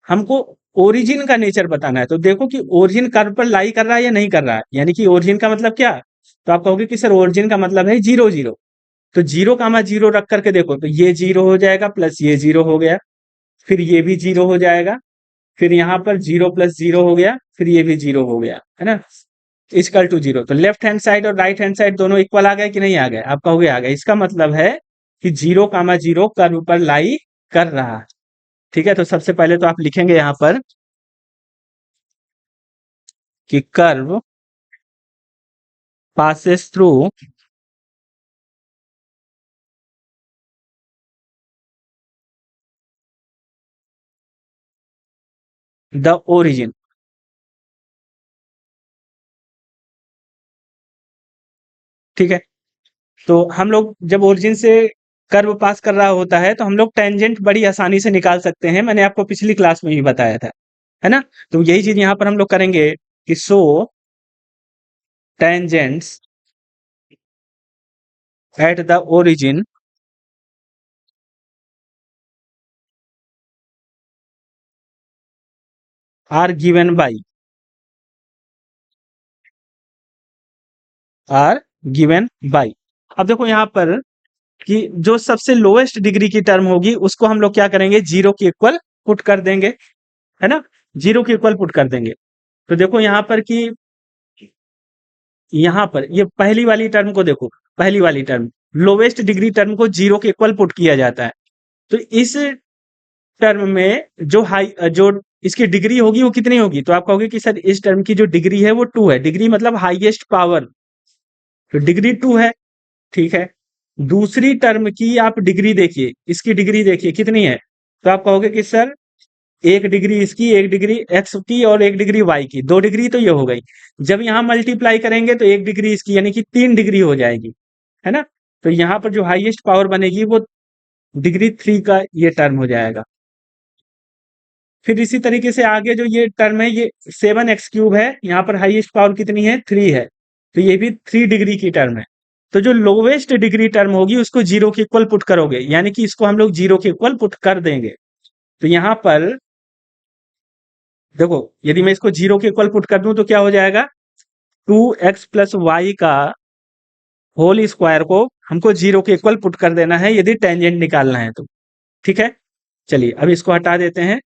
हमको ओरिजिन का नेचर बताना है। तो देखो कि ओरिजिन कर्व पर लाई कर रहा है या नहीं कर रहा है, यानी कि ओरिजिन का मतलब क्या। तो आप कहोगे कि सर ओरिजिन का मतलब है 0 0। तो 0, 0 रख करके देखो तो ये 0 हो जाएगा प्लस ये 0 हो गया, फिर ये भी 0 हो जाएगा, फिर यहाँ पर 0 प्लस 0 हो गया, फिर ये भी 0 हो गया, है ना। Equal to zero. तो लेफ्ट हैंड साइड और राइट हैंड साइड दोनों इक्वल आ गए कि नहीं आ गए? आप कहोगे आ गए। इसका मतलब है कि 0, 0 कर्व पर लाई कर रहा है। ठीक है, तो सबसे पहले तो आप लिखेंगे यहां पर कि curve passes through the origin। ठीक है, तो हम लोग जब ओरिजिन से कर्व पास कर रहा होता है तो हम लोग टेंजेंट बड़ी आसानी से निकाल सकते हैं। मैंने आपको पिछली क्लास में भी बताया था, है ना? तो यही चीज यहां पर हम लोग करेंगे कि show tangents at the origin are given by are given by. अब देखो यहां पर कि जो सबसे लोएस्ट डिग्री की टर्म होगी उसको हम लोग क्या करेंगे, जीरो के इक्वल पुट कर देंगे, है ना? जीरो के इक्वल पुट कर देंगे। तो देखो यहां पर कि यहां पर ये पहली वाली टर्म को देखो, पहली वाली टर्म लोवेस्ट डिग्री टर्म को जीरो के इक्वल पुट किया जाता है। तो इस टर्म में जो इसकी डिग्री होगी वो कितनी होगी? तो आप कहोगे कि सर इस टर्म की जो डिग्री है वो 2 है। डिग्री मतलब हाईएस्ट पावर, तो डिग्री 2 है। ठीक है, दूसरी टर्म की आप डिग्री देखिए, इसकी डिग्री देखिए कितनी है। तो आप कहोगे कि सर एक डिग्री इसकी, एक डिग्री एक्स की और एक डिग्री वाई की, 2 डिग्री तो ये हो गई। जब यहां मल्टीप्लाई करेंगे तो एक डिग्री इसकी यानी कि 3 डिग्री हो जाएगी, है ना? तो यहां पर जो हाईएस्ट पावर बनेगी वो डिग्री 3 का ये टर्म हो जाएगा। फिर इसी तरीके से आगे जो ये टर्म है ये 7x³ है, यहाँ पर हाईएस्ट पावर कितनी है, 3 है। तो ये भी 3 डिग्री की टर्म है। तो जो लोवेस्ट डिग्री टर्म होगी उसको जीरो के इक्वल पुट करोगे, यानी कि इसको हम लोग जीरो के इक्वल पुट कर देंगे। तो यहां पर देखो, यदि मैं इसको जीरो के इक्वल पुट कर दूं तो क्या हो जाएगा, 2x+y का होल स्क्वायर को हमको जीरो के इक्वल पुट कर देना है यदि टेंजेंट निकालना है तो। ठीक है, चलिए अब इसको हटा देते हैं।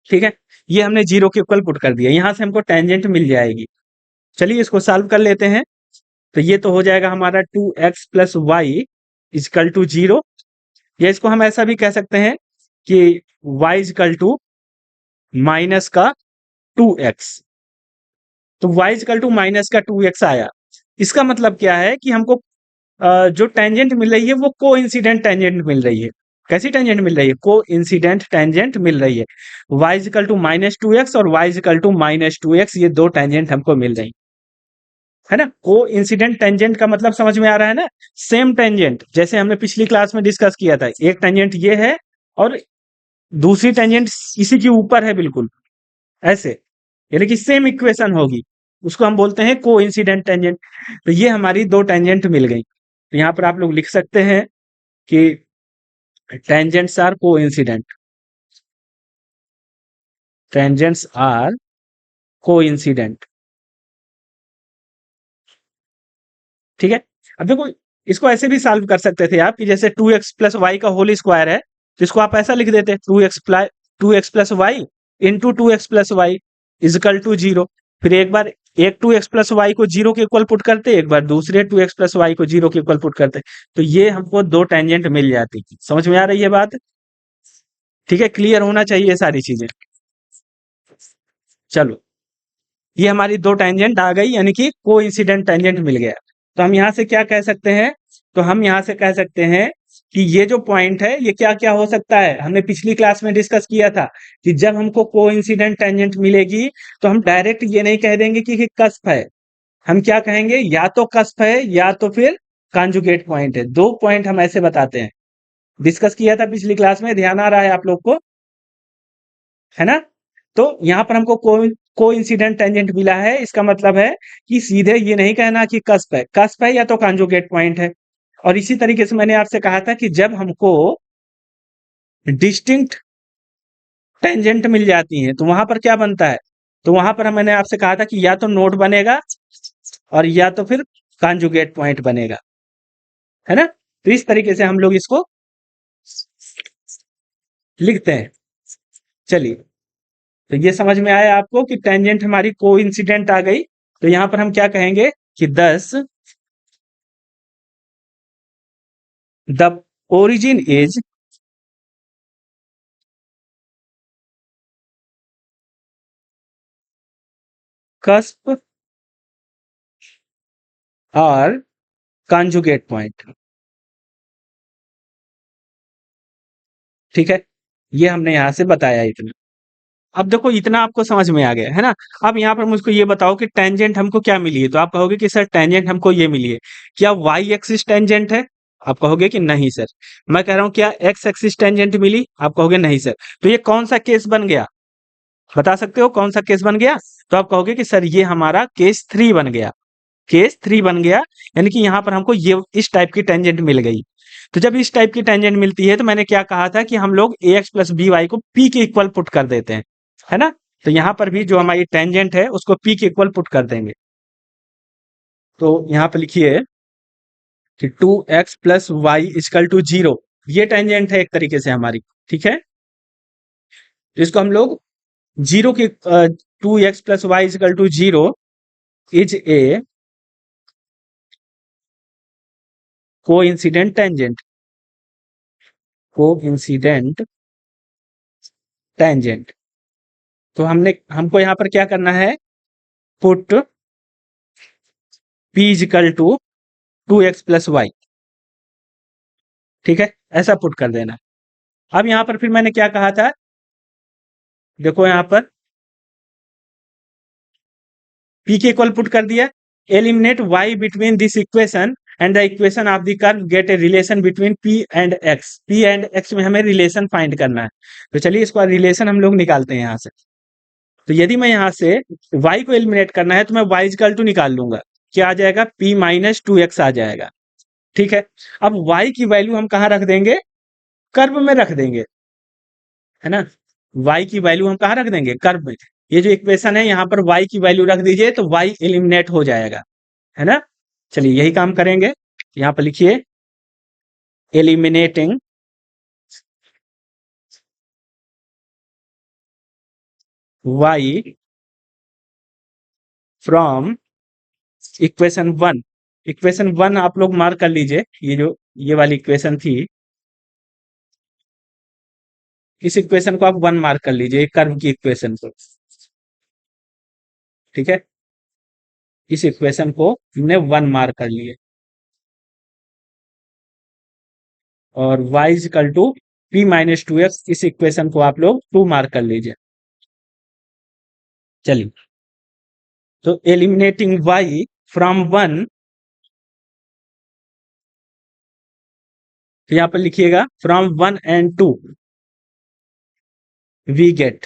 ठीक है, ये हमने जीरो के इक्वल पुट कर दिया, यहां से हमको टेंजेंट मिल जाएगी। चलिए इसको सॉल्व कर लेते हैं। तो ये तो हो जाएगा हमारा 2x+y इजकल टू जीरो, या इसको हम ऐसा भी कह सकते हैं कि y इजकल टू माइनस का 2x। तो y इजकल टू माइनस का 2x आया। इसका मतलब क्या है कि हमको जो टेंजेंट मिल रही है वो को इंसिडेंट टेंजेंट मिल रही है। कैसी टेंजेंट मिल रही है? को इंसिडेंट टेंजेंट मिल रही है। y इजकल टू -2x और y इजकल टू -2x, ये दो टेंजेंट हमको मिल रही है ना। को इंसिडेंट टेंजेंट का मतलब समझ में आ रहा है ना? सेम टेंजेंट जैसे हमने पिछली क्लास में डिस्कस किया था, एक टेंजेंट ये है और दूसरी टेंजेंट इसी के ऊपर है बिल्कुल ऐसे, यानी कि सेम इक्वेशन होगी, उसको हम बोलते हैं को इंसिडेंट टेंजेंट। तो ये हमारी दो टेंजेंट मिल गई। तो यहां पर आप लोग लिख सकते हैं कि टेंजेंट्स आर को इंसिडेंट, टेंजेंट्स आर को इंसिडेंट। ठीक है, अब देखो इसको ऐसे भी सॉल्व कर सकते थे आप कि जैसे 2x+y का होल स्क्वायर है तो इसको आप ऐसा लिख देते 2x+y into 2x+y is equal to zero. फिर एक बार एक 2x+y को जीरो के इक्वल पुट करते, एक बार दूसरे 2x+y को जीरो के इक्वल पुट करते, तो ये हमको दो टेंजेंट मिल जाती। समझ में आ रही है बात? ठीक है, क्लियर होना चाहिए सारी चीजें। चलो, ये हमारी दो टेंजेंट आ गई, यानी कि कोइंसिडेंट टेंजेंट मिल गया। तो हम यहां से क्या कह सकते हैं, तो हम यहां से कह सकते हैं कि ये जो पॉइंट है ये क्या क्या हो सकता है। हमने पिछली क्लास में डिस्कस किया था कि जब हमको कोइंसिडेंट टेंजेंट मिलेगी तो हम डायरेक्ट ये नहीं कह देंगे कि कस्प है, हम क्या कहेंगे, या तो कस्प है या तो फिर कॉन्जुगेट पॉइंट है। दो पॉइंट हम ऐसे बताते हैं, डिस्कस किया था पिछली क्लास में, ध्यान आ रहा है आप लोग को, है ना? तो यहां पर हमको को इंसिडेंट टेंजेंट मिला है, इसका मतलब है कि सीधे ये नहीं कहना कि कस्प है या तो कॉन्जुगेट पॉइंट है। और इसी तरीके से मैंने आपसे कहा था कि जब हमको डिस्टिंक्ट टेंजेंट मिल जाती है तो वहां पर क्या बनता है, तो वहां पर मैंने आपसे कहा था कि या तो नोड बनेगा और या तो फिर कॉन्जुगेट पॉइंट बनेगा, है ना? तो इस तरीके से हम लोग इसको लिखते हैं। चलिए, तो ये समझ में आया आपको कि टेंजेंट हमारी कोइंसिडेंट आ गई। तो यहां पर हम क्या कहेंगे कि 10 द ओरिजिन इज कस्प और कॉन्जुगेट पॉइंट। ठीक है, ये हमने यहां से बताया इतना। अब देखो इतना आपको समझ में आ गया है ना। अब यहाँ पर मुझको ये बताओ कि टेंजेंट हमको क्या मिली है। तो आप कहोगे कि सर टेंजेंट हमको ये मिली है। क्या वाई एक्सिस टेंजेंट है? आप कहोगे कि नहीं सर। मैं कह रहा हूं क्या एक्स एक्सिस टेंजेंट मिली? आप कहोगे नहीं सर। तो ये कौन सा केस बन गया? बता सकते हो कौन सा केस बन गया? तो आप कहोगे कि सर ये हमारा केस 3 बन गया। केस 3 बन गया, यानी कि यहाँ पर हमको ये इस टाइप की टेंजेंट मिल गई। तो जब इस टाइप की टेंजेंट मिलती है तो मैंने क्या कहा था कि हम लोग ए एक्स प्लस बी वाई को पी के इक्वल पुट कर देते हैं, है ना। तो यहां पर भी जो हमारी टेंजेंट है उसको पी के इक्वल पुट कर देंगे। तो यहां पर लिखिए कि 2x plus y equal to 0, ये टेंजेंट है एक तरीके से हमारी। ठीक है, तो इसको हम लोग जीरो के 2x plus y equal to 0 is a coincident tangent. Coincident tangent. तो हमको यहां पर क्या करना है? Put p equal to 2x plus y. ठीक है, ऐसा पुट कर देना। अब यहां पर फिर मैंने क्या कहा था, देखो यहां पर p के इक्वल पुट कर दिया। Eliminate y between this equation and the equation of the curve, gate a relation between p and x। p and x में हमें रिलेशन फाइंड करना है। तो चलिए इसका रिलेशन हम लोग निकालते हैं यहां से। तो यदि मैं यहां से y को एलिमिनेट करना है तो मैं y इक्वल टू निकाल लूंगा। क्या आ जाएगा? p माइनस 2x आ जाएगा। ठीक है, अब y की वैल्यू हम कहां रख देंगे? कर्व में रख देंगे, है ना। y की वैल्यू हम कहां रख देंगे? कर्व में। ये जो इक्वेशन है यहां पर y की वैल्यू रख दीजिए तो y एलिमिनेट हो जाएगा, है ना। चलिए यही काम करेंगे। यहां पर लिखिए eliminating y from equation 1। Equation 1 आप लोग मार्क कर लीजिए, ये वाली इक्वेशन थी। इस इक्वेशन को आप 1 मार्क कर लीजिए, कर्व की इक्वेशन को। ठीक है, इस इक्वेशन को हमने 1 मार्क कर लिए। और y equal to p minus 2x, इस इक्वेशन को आप लोग 2 मार्क कर लीजिए। चलिए, तो एलिमिनेटिंग y फ्रॉम 1, तो यहां पर लिखिएगा फ्रॉम 1 एंड 2 वी गेट।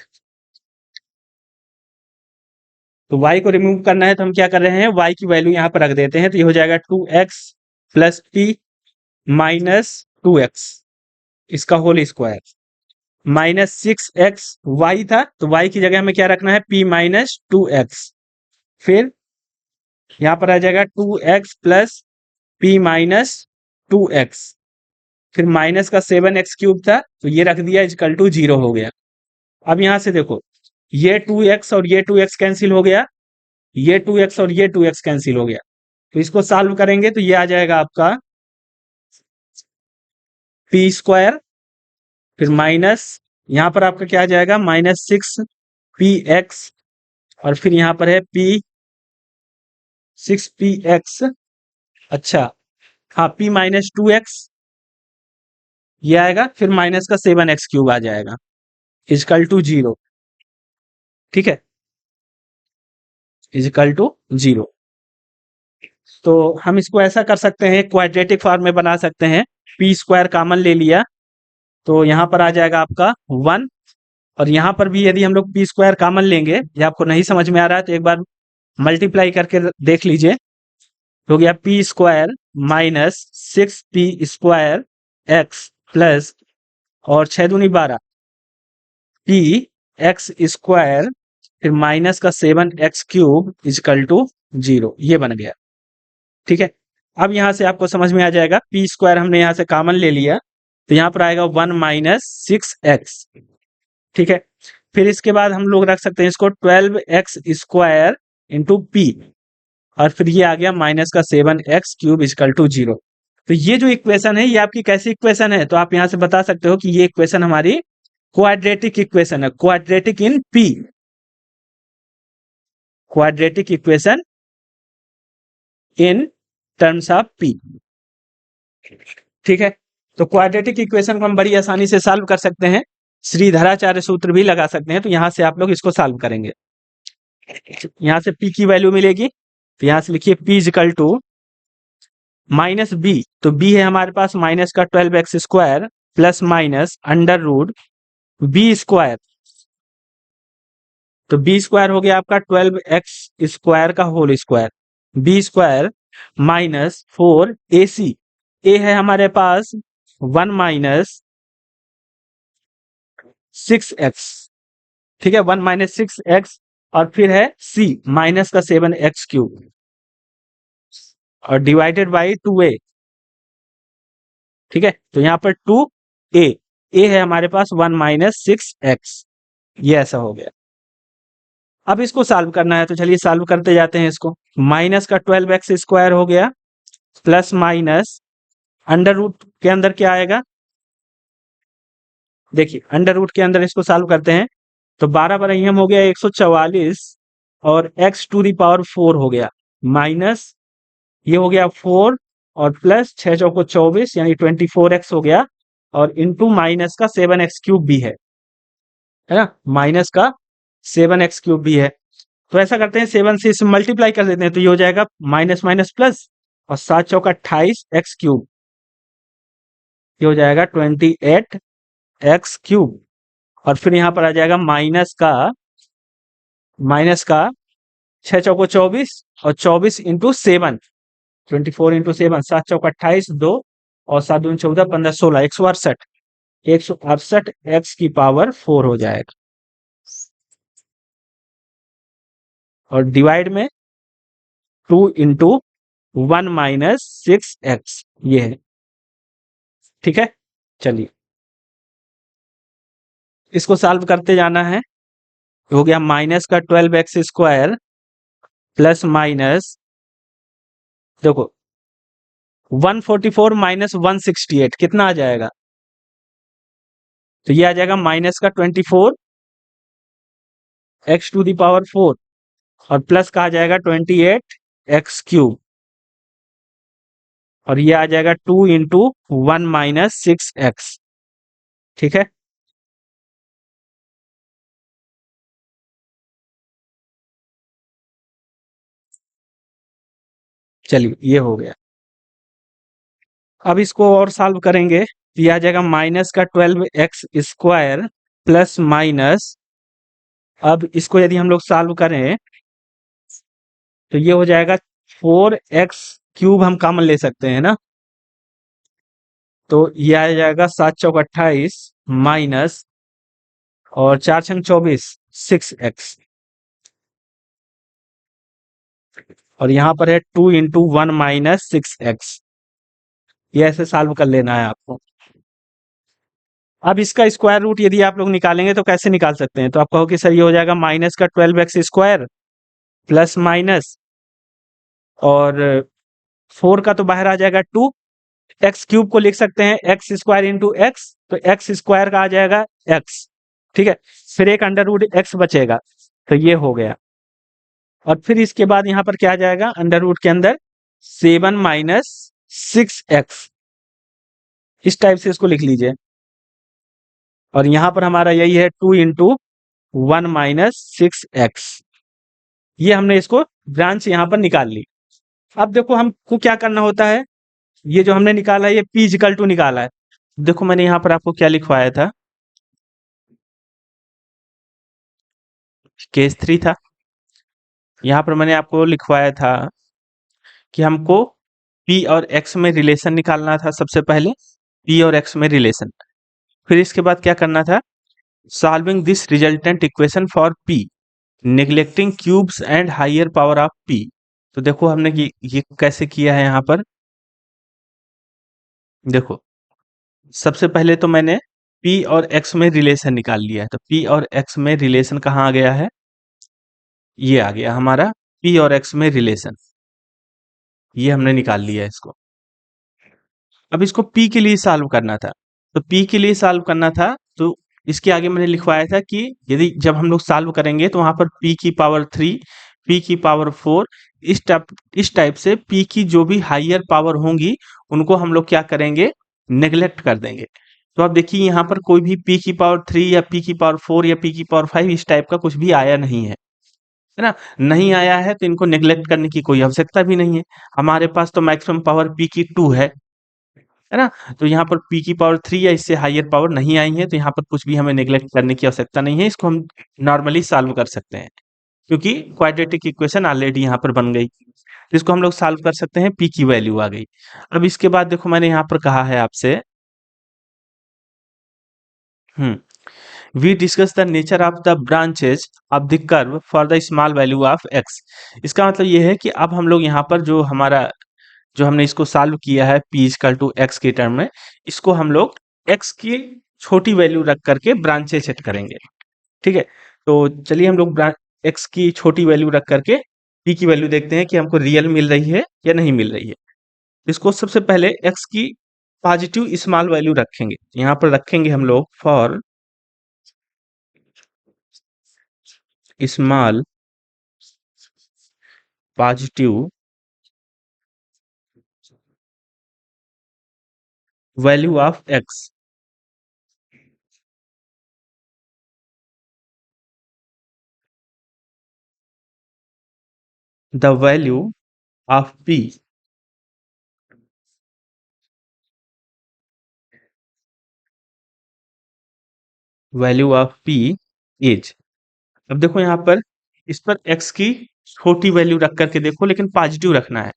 तो y को रिमूव करना है तो हम क्या कर रहे हैं? y की वैल्यू यहां पर रख देते हैं। तो ये हो जाएगा 2x plus p minus 2x, इसका whole square, minus 6x। y था तो y की जगह हमें क्या रखना है? p minus 2x। फिर यहां पर आ जाएगा 2x plus p minus 2x। फिर माइनस का 7x क्यूब था तो ये रख दिया, इजकल टू 0 हो गया। अब यहां से देखो, ये 2x और ये 2x कैंसिल हो गया, ये 2x और ये 2x कैंसिल हो गया। तो इसको सॉल्व करेंगे तो ये आ जाएगा आपका p स्क्वायर, फिर माइनस यहां पर आपका क्या आ जाएगा? माइनस 6px, और फिर यहां पर है p 6px। अच्छा, हाँ, p माइनस 2x ये आएगा, फिर माइनस का 7x क्यूब आ जाएगा, इजकल टू 0। ठीक है, इजकल टू 0। तो हम इसको ऐसा कर सकते हैं, क्वाड्रेटिक फॉर्म में बना सकते हैं। पी स्क्वायर कॉमन ले लिया तो यहां पर आ जाएगा आपका 1, और यहां पर भी यदि हम लोग पी स्क्वायर कॉमन लेंगे, ये आपको नहीं समझ में आ रहा है तो एक बार मल्टीप्लाई करके देख लीजिए। हो गया P square minus 6p square x plus, और 6 दूनी 12 पी एक्स स्क्वायर, फिर माइनस का 7x क्यूब इजकल टू 0, ये बन गया। ठीक है, अब यहां से आपको समझ में आ जाएगा, पी स्क्वायर हमने यहां से कॉमन ले लिया तो यहाँ पर आएगा 1 माइनस 6x। ठीक है, फिर इसके बाद हम लोग रख सकते हैं इसको 12x स्क्वायर इंटू पी, और फिर ये आ गया माइनस का 7x क्यूब इजकल टू 0। तो ये जो इक्वेशन है ये आपकी कैसी इक्वेशन है, तो आप यहां से बता सकते हो कि ये इक्वेशन हमारी क्वाड्रेटिक इक्वेशन है, quadratic in P, quadratic equation in terms of p. ठीक है, तो क्वाड्रेटिक इक्वेशन को हम बड़ी आसानी से सॉल्व कर सकते हैं, श्रीधराचार्य सूत्र भी लगा सकते हैं, तो यहां से आप लोग इसको सॉल्व करेंगे। यहां से p की वैल्यू मिलेगी, तो यहां से लिखिए p equal to minus b, तो b है हमारे पास माइनस का 12x square plus minus under root b square, तो बी स्क्वायर हो गया आपका 12x स्क्वायर का whole square, b square minus 4ac, a है हमारे पास 1 माइनस 6x। ठीक है, 1 माइनस 6x, और फिर है c माइनस का 7x क्यूब, और डिवाइडेड बाई 2a। ठीक है, तो यहाँ पर 2a, a है हमारे पास 1 माइनस 6x, ये ऐसा हो गया। अब इसको सॉल्व करना है, तो चलिए सॉल्व करते जाते हैं इसको। माइनस का 12x स्क्वायर हो गया प्लस माइनस अंडर रूट के अंदर क्या आएगा, देखिए अंडर रूट के अंदर इसको सॉल्व करते हैं, तो 12 पर हम हो गया 144, और x टू दी पावर 4 हो गया, माइनस ये हो गया 4, और प्लस 6 चौको 24 यानी 24x हो गया, और इंटू माइनस का 7x क्यूब भी है ना, माइनस का 7x क्यूब भी है। तो ऐसा करते हैं 7 से इसे मल्टीप्लाई कर देते हैं, तो ये हो जाएगा माइनस माइनस प्लस, और 7 चौका 28 एक्स क्यूब, ये हो जाएगा 28 एक्स क्यूब, और फिर यहाँ पर आ जाएगा माइनस का 6 चौको 24, और 24 इंटू 7, 24 इंटू 7, 7 चौका 28, 2 और 7 दूनी 14, 15 16, 168, 168 एक्स की पावर 4 हो जाएगा, और डिवाइड में 2 इंटू 1 माइनस 6x, ये है। ठीक है, चलिए इसको सॉल्व करते जाना है, हो गया माइनस का 12x स्क्वायर प्लस माइनस, देखो 144 माइनस 168 कितना आ जाएगा, तो ये आ जाएगा माइनस का 24 x टू दी पावर 4, और प्लस का आ जाएगा 28 एक्स क्यूब, और ये आ जाएगा 2 इंटू 1 माइनस 6x। ठीक है, चलिए ये हो गया। अब इसको और सॉल्व करेंगे, तो ये आ जाएगा माइनस का 12x स्क्वायर प्लस माइनस, अब इसको यदि हम लोग सॉल्व करें तो ये हो जाएगा 4x क्यूब, हम कॉमन ले सकते हैं ना, तो ये आ जाएगा 7 चौक 28 माइनस, और 4 छंग 24 6x, और यहाँ पर है 2 इंटू 1 माइनस 6x, ये ऐसे सॉल्व कर लेना है आपको। अब इसका स्क्वायर रूट यदि आप लोग निकालेंगे तो कैसे निकाल सकते हैं, तो आप कहो कि सर ये हो जाएगा माइनस का 12x स्क्वायर प्लस माइनस, और 4 का तो बाहर आ जाएगा 2, एक्स क्यूब को लिख सकते हैं एक्स स्क्वायर इंटू एक्स, तो एक्स स्क्वायर का आ जाएगा एक्स। ठीक है, फिर एक अंडर रूट एक्स बचेगा, तो ये हो गया, और फिर इसके बाद यहाँ पर क्या आ जाएगा अंडर रूट के अंदर 7 माइनस 6x, इस टाइप से इसको लिख लीजिए, और यहाँ पर हमारा यही है 2 इंटू 1 माइनस 6x, ये हमने इसको ब्रांच यहाँ पर निकाल ली। अब देखो हमको क्या करना होता है, ये जो हमने निकाला है ये p इक्वल टू निकाला है, देखो मैंने यहाँ पर आपको क्या लिखवाया था, केस 3 था, यहाँ पर मैंने आपको लिखवाया था कि हमको p और x में रिलेशन निकालना था, सबसे पहले p और x में रिलेशन, फिर इसके बाद क्या करना था, solving this resultant equation for p neglecting cubes and higher power of p। तो देखो हमने ये कैसे किया है, यहाँ पर देखो सबसे पहले तो मैंने p और x में रिलेशन निकाल लिया है, तो p और x में रिलेशन कहाँ आ गया है, ये आ गया हमारा p और x में रिलेशन, ये हमने निकाल लिया है इसको। अब इसको p के लिए सॉल्व करना था, तो p के लिए सॉल्व करना था तो इसके आगे मैंने लिखवाया था कि यदि जब हम लोग सॉल्व करेंगे तो वहां पर p की पावर 3, p की पावर 4, इस टाइप से p की जो भी हायर पावर होंगी उनको हम लोग क्या करेंगे, नेग्लेक्ट कर देंगे। तो आप देखिए यहाँ पर कोई भी p की पावर 3 या p की पावर 4 या p की पावर 5 इस टाइप का कुछ भी आया नहीं है ना। नहीं आया है तो इनको नेग्लेक्ट करने की कोई आवश्यकता भी नहीं है। हमारे पास तो मैक्सिमम पावर p की 2 है ना। तो यहाँ पर p की पावर 3 या इससे हायर पावर नहीं आई है, तो यहाँ पर कुछ भी हमें नेग्लेक्ट करने की आवश्यकता नहीं है, इसको हम नॉर्मली सॉल्व कर सकते हैं क्योंकि क्वाड्रेटिक इक्वेशन ऑलरेडी यहाँ पर बन गई। तो इसको हम लोग सॉल्व कर सकते हैं, p की वैल्यू आ गई। अब इसके बाद देखो मैंने यहाँ पर कहा है आपसे, we discuss the nature of the branches of the curve for the small value of x। इसका मतलब ये है कि अब हम लोग यहाँ पर जो हमने इसको सॉल्व किया है p इक्वल टू x के टर्म में, इसको हम लोग x की छोटी वैल्यू रख करके ब्रांचेज सेट करेंगे। ठीक है, तो चलिए हम लोग x की छोटी वैल्यू रख करके p की वैल्यू देखते हैं कि हमको रियल मिल रही है या नहीं मिल रही है। इसको सबसे पहले x की पॉजिटिव स्मॉल वैल्यू रखेंगे, यहाँ पर रखेंगे हम लोग for small positive value of x, the value of p, value of p is. अब देखो यहाँ पर इस पर x की छोटी वैल्यू रख करके देखो, लेकिन पॉजिटिव रखना है।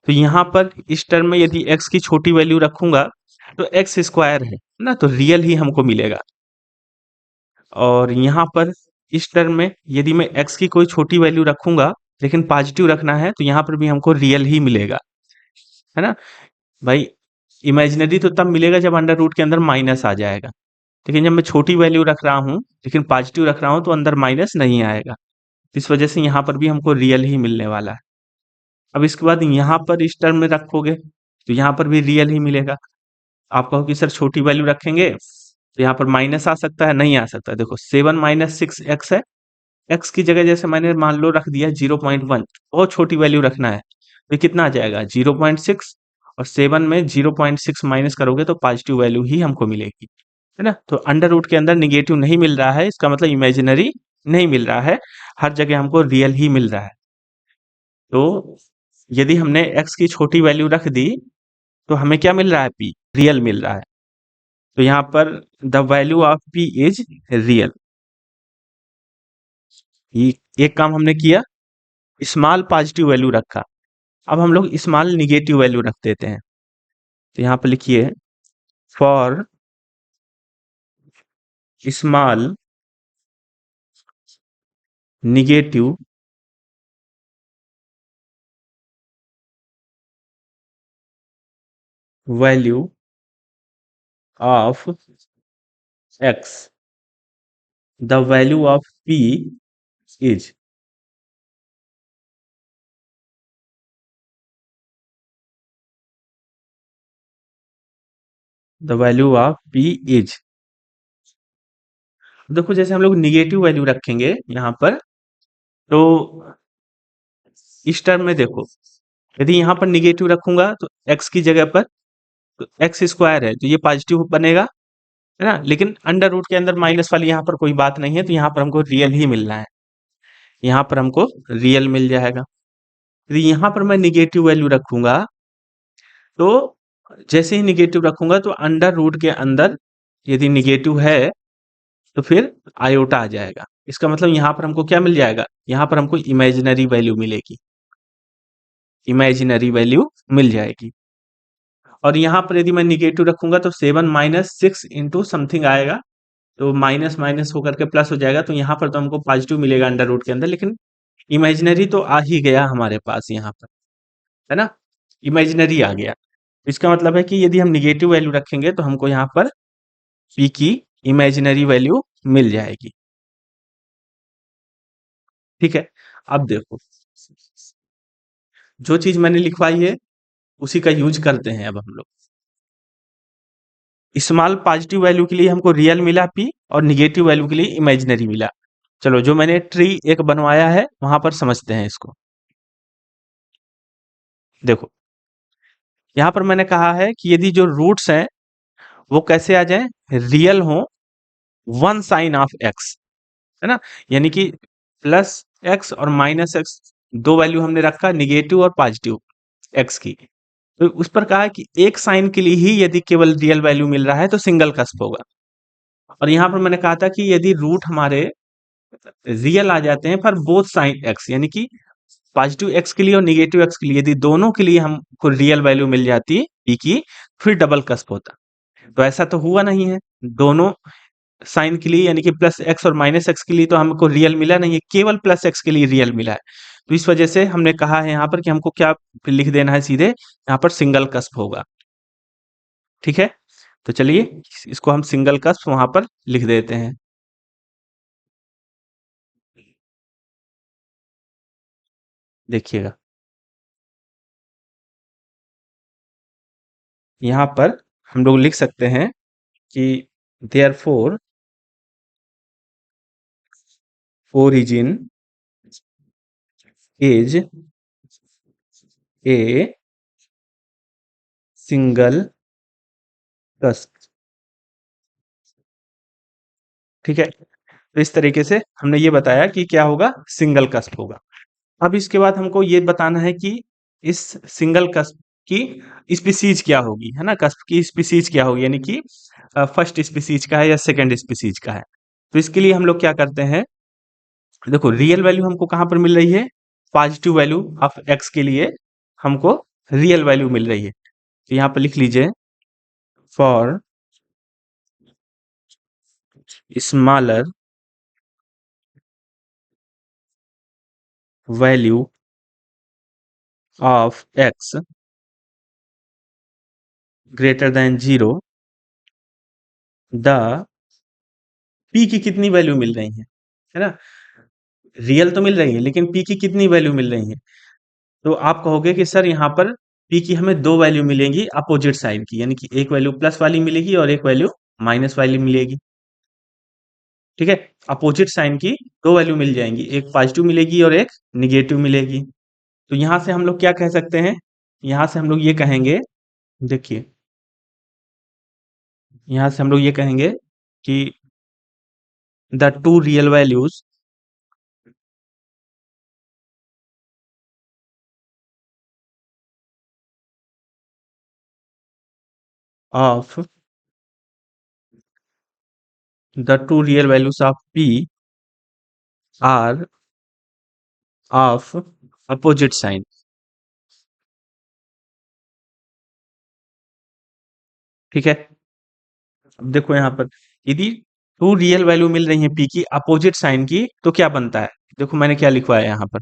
तो यहाँ पर इस टर्म में यदि x की छोटी वैल्यू रखूंगा तो x स्क्वायर है ना, तो रियल ही हमको मिलेगा। और यहाँ पर इस टर्म में यदि मैं x की कोई छोटी वैल्यू रखूंगा लेकिन पॉजिटिव रखना है तो यहाँ पर भी हमको रियल ही मिलेगा, है ना भाई। इमेजिनरी तो तब मिलेगा जब अंडर रूट के अंदर माइनस आ जाएगा, लेकिन जब मैं छोटी वैल्यू रख रहा हूँ लेकिन पॉजिटिव रख रहा हूँ तो अंदर माइनस नहीं आएगा। इस वजह से यहाँ पर भी हमको रियल ही मिलने वाला है। अब इसके बाद यहाँ पर इस टर्म में रखोगे तो यहाँ पर भी रियल ही मिलेगा। आप कहो कि सर छोटी वैल्यू रखेंगे तो यहाँ पर माइनस आ सकता है, नहीं आ सकता। देखो 7 माइनस 6x है, x की जगह जैसे मैंने मान लो रख दिया 0.1, बहुत छोटी वैल्यू रखना है तो ये कितना आ जाएगा 0.6, और 7 में 0.6 माइनस करोगे तो पॉजिटिव वैल्यू ही हमको मिलेगी, है ना। तो अंडर रूट के अंदर निगेटिव नहीं मिल रहा है, इसका मतलब इमेजिनरी नहीं मिल रहा है, हर जगह हमको रियल ही मिल रहा है। तो यदि हमने x की छोटी वैल्यू रख दी तो हमें क्या मिल रहा है, p रियल मिल रहा है। तो यहाँ पर the value of p is real. ये एक काम हमने किया, स्मॉल पॉजिटिव वैल्यू रखा। अब हम लोग स्मॉल निगेटिव वैल्यू रख देते हैं, तो यहाँ पर लिखिए for small negative value of x, the value of p is. The value of p is. देखो जैसे हम लोग निगेटिव वैल्यू रखेंगे यहाँ पर, तो इस टर्म में देखो यदि यहाँ पर निगेटिव रखूंगा तो x की जगह पर तो एक्स स्क्वायर है तो ये पॉजिटिव बनेगा, है ना। लेकिन अंडर रूट के अंदर माइनस वाली यहाँ पर कोई बात नहीं है, तो यहाँ पर हमको रियल ही मिलना है, यहाँ पर हमको रियल मिल जाएगा। यदि यहाँ पर मैं निगेटिव वैल्यू रखूंगा तो जैसे ही निगेटिव रखूंगा तो अंडर रूट के अंदर यदि निगेटिव है तो फिर आयोटा आ जाएगा। इसका मतलब यहाँ पर हमको क्या मिल जाएगा, यहाँ पर हमको इमेजिनरी वैल्यू मिलेगी, इमेजिनरी वैल्यू मिल जाएगी। और यहाँ पर यदि मैं निगेटिव रखूंगा तो 7 माइनस 6 इंटू समथिंग आएगा, तो माइनस माइनस होकर के प्लस हो जाएगा, तो यहाँ पर तो हमको पॉजिटिव मिलेगा अंडर रूट के अंदर, लेकिन इमेजिनरी तो आ ही गया हमारे पास यहाँ पर, है ना, इमेजिनरी आ गया। इसका मतलब है कि यदि हम निगेटिव वैल्यू रखेंगे तो हमको यहाँ पर p की इमेजिनरी वैल्यू मिल जाएगी। ठीक है, अब देखो, जो चीज मैंने लिखवाई है उसी का यूज करते हैं अब हम लोग। स्मॉल पॉजिटिव वैल्यू के लिए हमको रियल मिला p और निगेटिव वैल्यू के लिए इमेजिनरी मिला। चलो, जो मैंने ट्री एक बनवाया है वहां पर समझते हैं इसको। देखो, यहाँ पर मैंने कहा है कि यदि जो रूट्स हैं वो कैसे आ जाएं, रियल हो, वन साइन ऑफ x, है ना, यानी कि प्लस x और माइनस x, दो वैल्यू हमने रखा निगेटिव और पॉजिटिव x की। तो उस पर कहा है कि एक साइन के लिए ही यदि केवल रियल वैल्यू मिल रहा है तो सिंगल कस्प होगा। और यहाँ पर मैंने कहा था कि यदि रूट हमारे रियल आ जाते हैं पर बोथ साइन x, यानी कि पॉजिटिव x के लिए और निगेटिव x के लिए, यदि दोनों के लिए हमको रियल वैल्यू मिल जाती है p की, फिर डबल कस्प होता। तो ऐसा तो हुआ नहीं है, दोनों साइन के लिए यानी कि प्लस एक्स और माइनस एक्स के लिए तो हमको रियल मिला नहीं है, केवल प्लस एक्स के लिए रियल मिला है। तो इस वजह से हमने कहा है यहाँ पर कि हमको क्या लिख देना है, सीधे यहाँ पर सिंगल कस्प होगा। ठीक है, तो चलिए इसको हम सिंगल कस्प वहां पर लिख देते हैं। देखिएगा, यहाँ पर हम लोग लिख सकते हैं कि therefore origin is a single cusp. ठीक है, तो इस तरीके से हमने ये बताया कि क्या होगा, सिंगल कस्प होगा। अब इसके बाद हमको ये बताना है कि इस सिंगल कस्प की स्पीसीज क्या होगी, है ना, कस्प की स्पीसीज क्या होगी, यानी कि फर्स्ट स्पीसीज का है या सेकंड स्पीसीज का है। तो इसके लिए हम लोग क्या करते हैं, देखो रियल वैल्यू हमको कहाँ पर मिल रही है, पॉजिटिव वैल्यू ऑफ एक्स के लिए हमको रियल वैल्यू मिल रही है। तो यहाँ पर लिख लीजिए, for smaller value of x greater than zero, the P की कितनी वैल्यू मिल रही है ना, रियल तो मिल रही है लेकिन पी की कितनी वैल्यू मिल रही है। तो आप कहोगे कि सर यहाँ पर पी की हमें दो वैल्यू मिलेंगी अपोजिट साइन की, यानी कि एक वैल्यू प्लस वाली मिलेगी और एक वैल्यू माइनस वाली मिलेगी। ठीक है, अपोजिट साइन की दो वैल्यू मिल जाएंगी, एक पॉजिटिव मिलेगी और एक निगेटिव मिलेगी। तो यहां से हम लोग क्या कह सकते हैं, यहां से हम लोग ये कहेंगे, देखिए यहां से हम लोग ये कहेंगे कि the two real values of the two real values of P are of opposite sign. ठीक है, अब देखो यहाँ पर यदि टू रियल वैल्यू मिल रही है पी की अपोजिट साइन की तो क्या बनता है, देखो मैंने क्या लिखवाया यहाँ पर,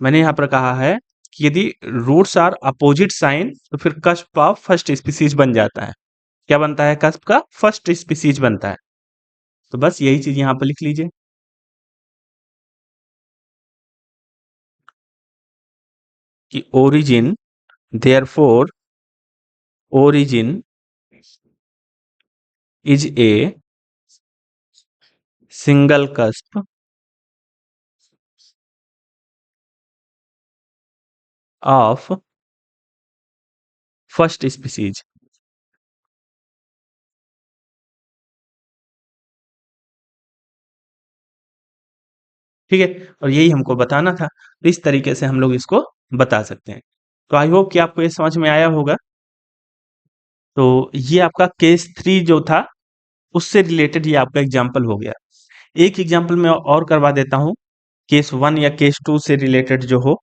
मैंने यहाँ पर कहा है कि यदि रूट्स आर अपोजिट साइन तो फिर कस्प ऑफ फर्स्ट स्पीसीज बन जाता है। क्या बनता है, कस्प का फर्स्ट स्पीसीज बनता है। तो बस यही चीज यहाँ पर लिख लीजिए कि origin, therefore origin is a single cusp of first species. ठीक है, और यही हमको बताना था, तो इस तरीके से हम लोग इसको बता सकते हैं। तो आई होप कि आपको ये समझ में आया होगा। तो ये आपका केस 3 जो था उससे रिलेटेड ये आपका एग्जाम्पल हो गया। एक एग्जाम्पल मैं और करवा देता हूँ, केस 1 या केस 2 से रिलेटेड जो हो,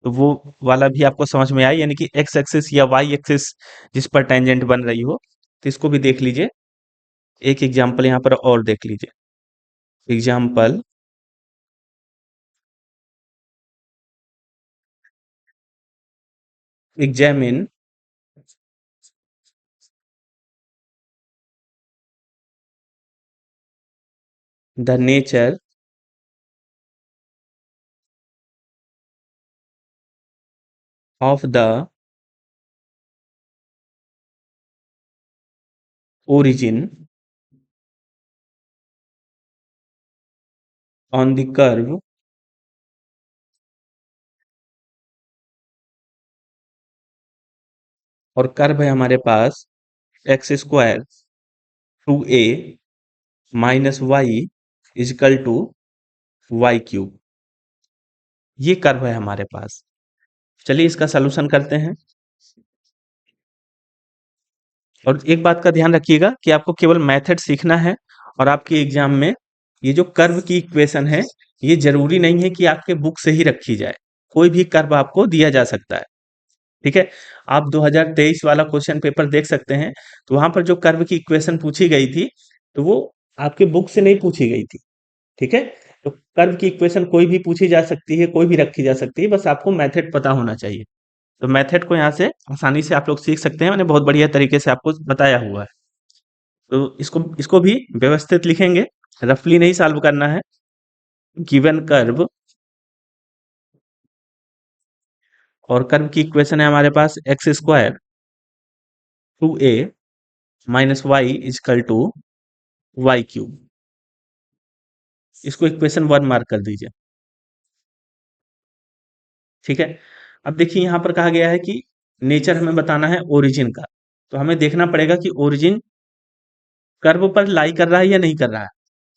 तो वो वाला भी आपको समझ में आए, यानी कि एक्स एक्सिस या वाई एक्सिस जिस पर टेंजेंट बन रही हो, तो इसको भी देख लीजिए। एक एग्जाम्पल यहाँ पर और देख लीजिए, example examine the nature of the origin on the curve और कर्व है हमारे पास x square two a minus y equal to Y cube. ये कर्व है हमारे पास। चलिए इसका सलूशन करते हैं। और एक बात का ध्यान रखिएगा कि आपको केवल मेथड सीखना है और आपके एग्जाम में ये जो कर्व की इक्वेशन है ये जरूरी नहीं है कि आपके बुक से ही रखी जाए। कोई भी कर्व आपको दिया जा सकता है। ठीक है। आप 2023 वाला क्वेश्चन पेपर देख सकते हैं तो वहां पर जो कर्व की इक्वेशन पूछी गई थी तो वो आपके बुक से नहीं पूछी गई थी। ठीक है। तो कर्व की इक्वेशन कोई भी पूछी जा सकती है, कोई भी रखी जा सकती है, बस आपको मेथड पता होना चाहिए। तो मेथड को यहाँ से आसानी से आप लोग सीख सकते हैं। मैंने बहुत बढ़िया तरीके से आपको बताया हुआ है। तो इसको इसको भी व्यवस्थित लिखेंगे, रफली नहीं सॉल्व करना है। गिवन कर्व और कर्व की इक्वेशन है हमारे पास x square two a minus y equal to Y cube. इसको इक्वेशन 1 मार्क कर दीजिए। ठीक है। अब देखिए यहाँ पर कहा गया है कि नेचर हमें बताना है ओरिजिन का। तो हमें देखना पड़ेगा कि ओरिजिन कर्व पर लाई कर रहा है या नहीं कर रहा है।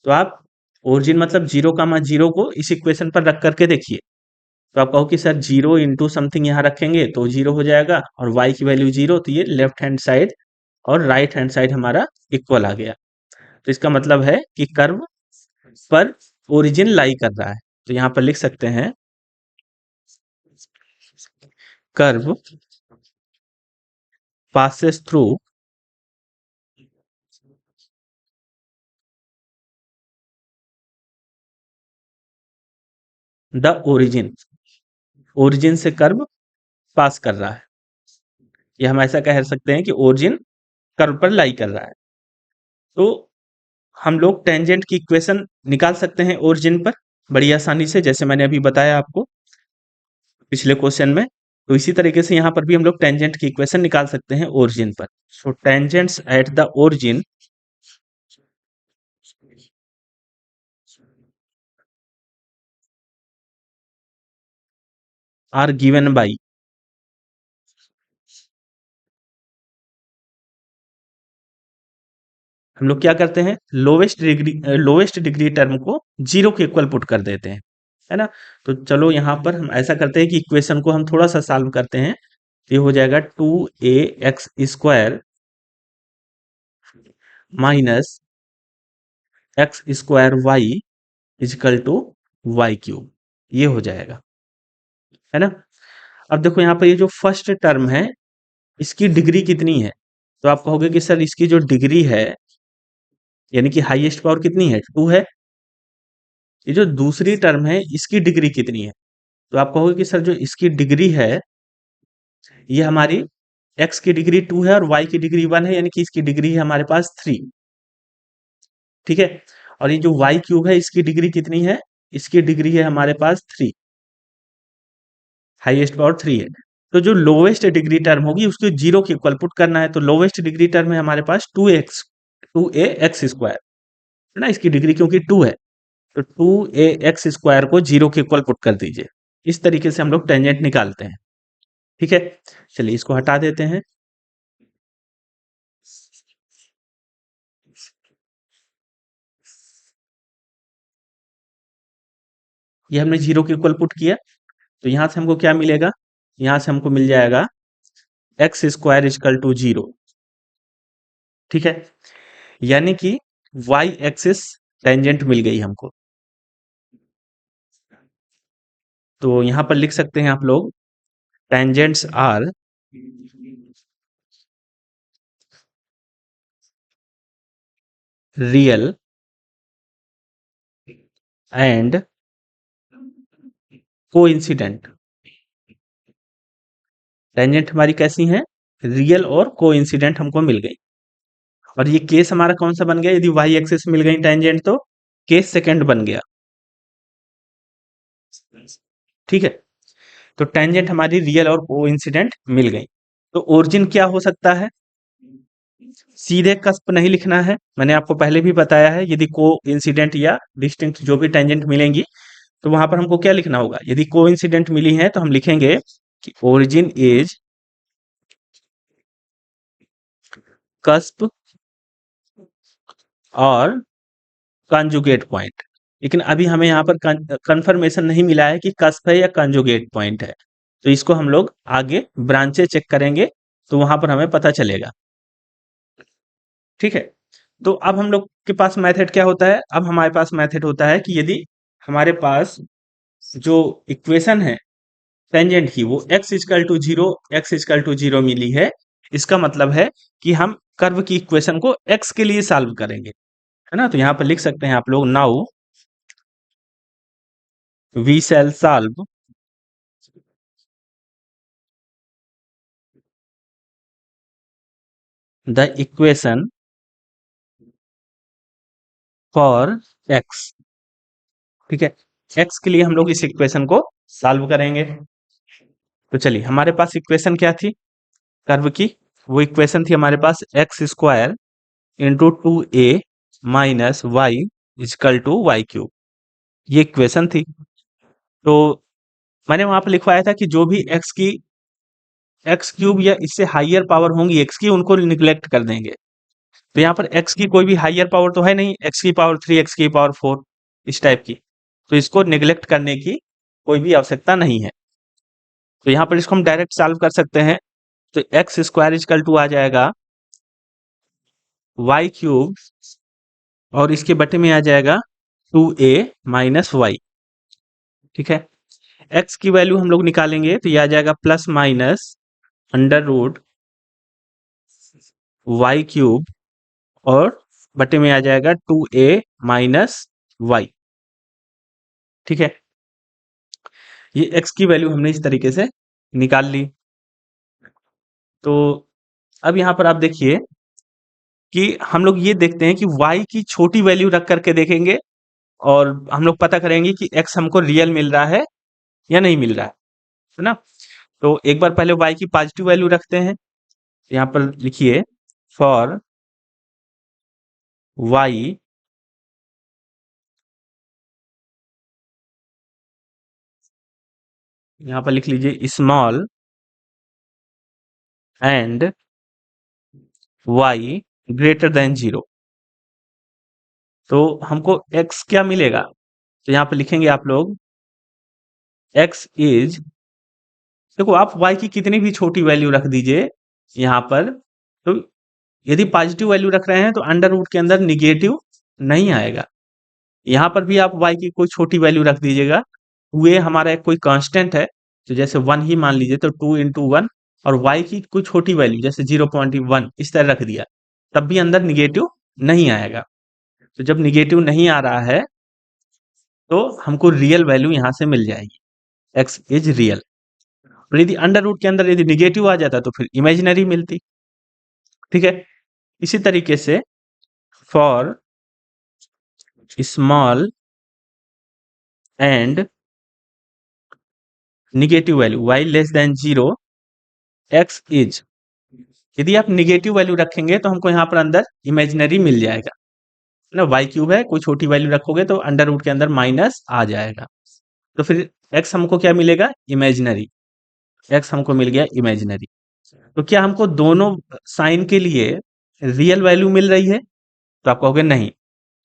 तो आप ओरिजिन मतलब 0, 0 को इस इक्वेशन पर रख करके देखिए। तो आप कहो कि सर 0 इंटू समथिंग यहाँ रखेंगे तो 0 हो जाएगा और y की वैल्यू 0, तो ये लेफ्ट हैंड साइड और राइट हैंड साइड हमारा इक्वल आ गया। तो इसका मतलब है कि कर्व पर ओरिजिन लाई कर रहा है। तो यहाँ पर लिख सकते हैं curve passes through the origin. Origin से कर्व पास कर रहा है। या हम ऐसा कह सकते हैं कि ओरिजिन कर्व पर लाई कर रहा है। तो हम लोग टेंजेंट की इक्वेशन निकाल सकते हैं ओरिजिन पर बड़ी आसानी से, जैसे मैंने अभी बताया आपको पिछले क्वेश्चन में। तो इसी तरीके से यहाँ पर भी हम लोग टेंजेंट की इक्वेशन निकाल सकते हैं ओरिजिन पर। So tangents at the origin are given by, हम लोग क्या करते हैं लोवेस्ट डिग्री टर्म को 0 के इक्वल पुट कर देते हैं, है ना। तो चलो यहाँ पर हम ऐसा करते हैं कि इक्वेशन को हम थोड़ा सा सॉल्व करते हैं। ये हो जाएगा 2ax² minus x² y equal to Y cube. ये हो जाएगा, है ना। अब देखो यहाँ पर ये जो फर्स्ट टर्म है इसकी डिग्री कितनी है। तो आप कहोगे कि सर इसकी जो डिग्री है यानी कि हाईएस्ट पावर कितनी है, 2 है। ये जो दूसरी टर्म है इसकी डिग्री कितनी है। तो आप कहोगे कि सर जो इसकी डिग्री है ये हमारी x की डिग्री 2 है और y की डिग्री 1 है, यानी कि इसकी डिग्री है हमारे पास 3। ठीक है। और ये जो y क्यूब है इसकी डिग्री कितनी है, इसकी डिग्री है हमारे पास 3, हाईएस्ट पावर 3 है। तो जो लोवेस्ट डिग्री टर्म होगी उसको 0 के इक्वल पुट करना है। तो लोवेस्ट डिग्री टर्म है हमारे पास 2a x² है ना। इसकी डिग्री क्योंकि 2 है तो 2ax² को 0 के इक्वल पुट कर दीजिए। इस तरीके से हम लोग टेंजेंट निकालते हैं। ठीक है। चलिए इसको हटा देते हैं। ये हमने 0 के इक्वल पुट किया तो यहां से हमको क्या मिलेगा, यहां से हमको मिल जाएगा x² इजकल टू 0। ठीक है। यानी कि y एक्सिस टेंजेंट मिल गई हमको। तो यहां पर लिख सकते हैं आप लोग tangents are real and coincident. Tangent हमारी कैसी है, रियल और कोइंसिडेंट हमको मिल गई। और ये केस हमारा कौन सा बन गया, यदि वाई एक्सिस मिल गई टेंजेंट तो केस सेकंड बन गया। ठीक है, तो टेंजेंट हमारी रियल और कोइंसिडेंट मिल गई। तो ओरिजिन क्या हो सकता है, सीधे कस्प नहीं लिखना है, मैंने आपको पहले भी बताया है। यदि को इंसिडेंट या डिस्टिंक्ट जो भी टेंजेंट मिलेंगी तो वहां पर हमको क्या लिखना होगा, यदि को इंसिडेंट मिली है तो हम लिखेंगे कि ओरिजिन इज कस्प और कंजुगेट पॉइंट। लेकिन अभी हमें यहाँ पर कंफर्मेशन नहीं मिला है कि कस्प है या कंजुगेट पॉइंट है, तो इसको हम लोग आगे ब्रांचेस चेक करेंगे तो वहां पर हमें पता चलेगा। ठीक है, तो अब हम लोग के पास मेथड क्या होता है, अब हमारे पास मेथड होता है कि यदि हमारे पास जो इक्वेशन है टेंजेंट की वो x equal to zero, x equal to zero मिली है, इसका मतलब है कि हम कर्व की इक्वेशन को x के लिए सॉल्व करेंगे, है ना। तो यहां पर लिख सकते हैं आप लोग, now we shall solve the equation for x। ठीक है, x के लिए हम लोग इस इक्वेशन को सॉल्व करेंगे। तो चलिए, हमारे पास इक्वेशन क्या थी कर्व की, वो इक्वेशन थी हमारे पास x square into two a minus y equal to Y cube, ये इक्वेशन थी। तो मैंने वहां पर लिखवाया था कि जो भी एक्स क्यूब या इससे हाइयर पावर होंगी एक्स की, उनको निग्लेक्ट कर देंगे। तो यहाँ पर एक्स की कोई भी हाइयर पावर तो है नहीं, एक्स की पावर थ्री, एक्स की पावर फोर, इस टाइप की, तो इसको निग्लेक्ट करने की कोई भी आवश्यकता नहीं है। तो यहाँ पर इसको हम डायरेक्ट सॉल्व कर सकते हैं। तो एक्स स्क्वायर इजकल टू आ जाएगा वाई क्यूब और इसके बटे में आ जाएगा टू ए माइनस वाई। ठीक है, एक्स की वैल्यू हम लोग निकालेंगे तो ये आ जाएगा plus minus under root Y cube और बटे में आ जाएगा टू ए माइनस वाई। ठीक है, ये एक्स की वैल्यू हमने इस तरीके से निकाल ली। तो अब यहां पर आप देखिए कि हम लोग ये देखते हैं कि y की छोटी वैल्यू रख करके देखेंगे और हम लोग पता करेंगे कि x हमको रियल मिल रहा है या नहीं मिल रहा है ना। तो एक बार पहले y की पॉजिटिव वैल्यू रखते हैं, यहाँ पर लिखिए फॉर y यहाँ पर लिख लीजिए small and y greater than zero. तो हमको x क्या मिलेगा, तो यहाँ पर लिखेंगे आप लोग x इज, देखो आप y की कितनी भी छोटी वैल्यू रख दीजिए यहाँ पर, तो यदि पॉजिटिव वैल्यू रख रहे हैं तो अंडर रूट के अंदर निगेटिव नहीं आएगा। यहाँ पर भी आप y की कोई छोटी वैल्यू रख दीजिएगा, ये हमारा एक कोई कांस्टेंट है, तो जैसे वन ही मान लीजिए तो टू इंटू वन, और y की कोई छोटी वैल्यू जैसे 0.1 इस तरह रख दिया, तब भी अंदर निगेटिव नहीं आएगा। तो जब निगेटिव नहीं आ रहा है तो हमको रियल वैल्यू यहाँ से मिल जाएगी, x इज रियल। और यदि अंडर रूट के अंदर यदि निगेटिव आ जाता तो फिर इमेजिनरी मिलती। ठीक है, इसी तरीके से for small and negative value y less than zero, x is, यदि आप निगेटिव वैल्यू रखेंगे तो हमको यहाँ पर अंदर इमेजिनरी मिल जाएगा ना, y क्यूब है, कोई छोटी वैल्यू रखोगे तो अंडर रूट के अंदर माइनस आ जाएगा, तो फिर x हमको क्या मिलेगा, इमेजिनरी, x हमको मिल गया इमेजिनरी। तो क्या हमको दोनों साइन के लिए रियल वैल्यू मिल रही है, तो आप कहोगे नहीं।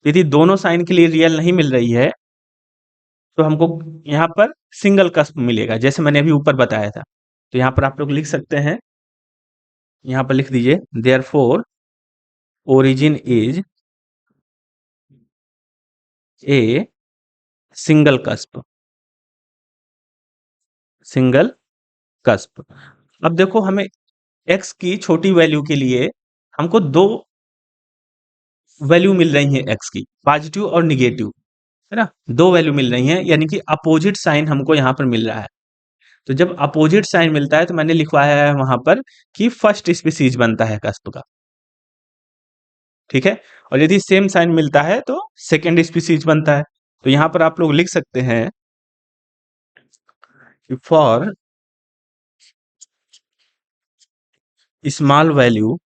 यदि दोनों साइन के लिए रियल नहीं मिल रही है तो हमको यहाँ पर सिंगल कस्प मिलेगा, जैसे मैंने अभी ऊपर बताया था। तो यहाँ पर आप लोग लिख सकते हैं, यहाँ पर लिख दीजिए therefore origin is a single cusp, single cusp. अब देखो हमें x की छोटी वैल्यू के लिए हमको दो वैल्यू मिल रही है, x की पॉजिटिव और निगेटिव, है ना, दो वैल्यू मिल रही है, यानी कि अपोजिट साइन हमको यहाँ पर मिल रहा है। तो जब अपोजिट साइन मिलता है तो मैंने लिखवाया है वहां पर कि फर्स्ट स्पीसीज बनता है कस्प का, ठीक है। और यदि सेम साइन मिलता है तो सेकेंड स्पीसीज बनता है। तो यहां पर आप लोग लिख सकते हैं कि for small value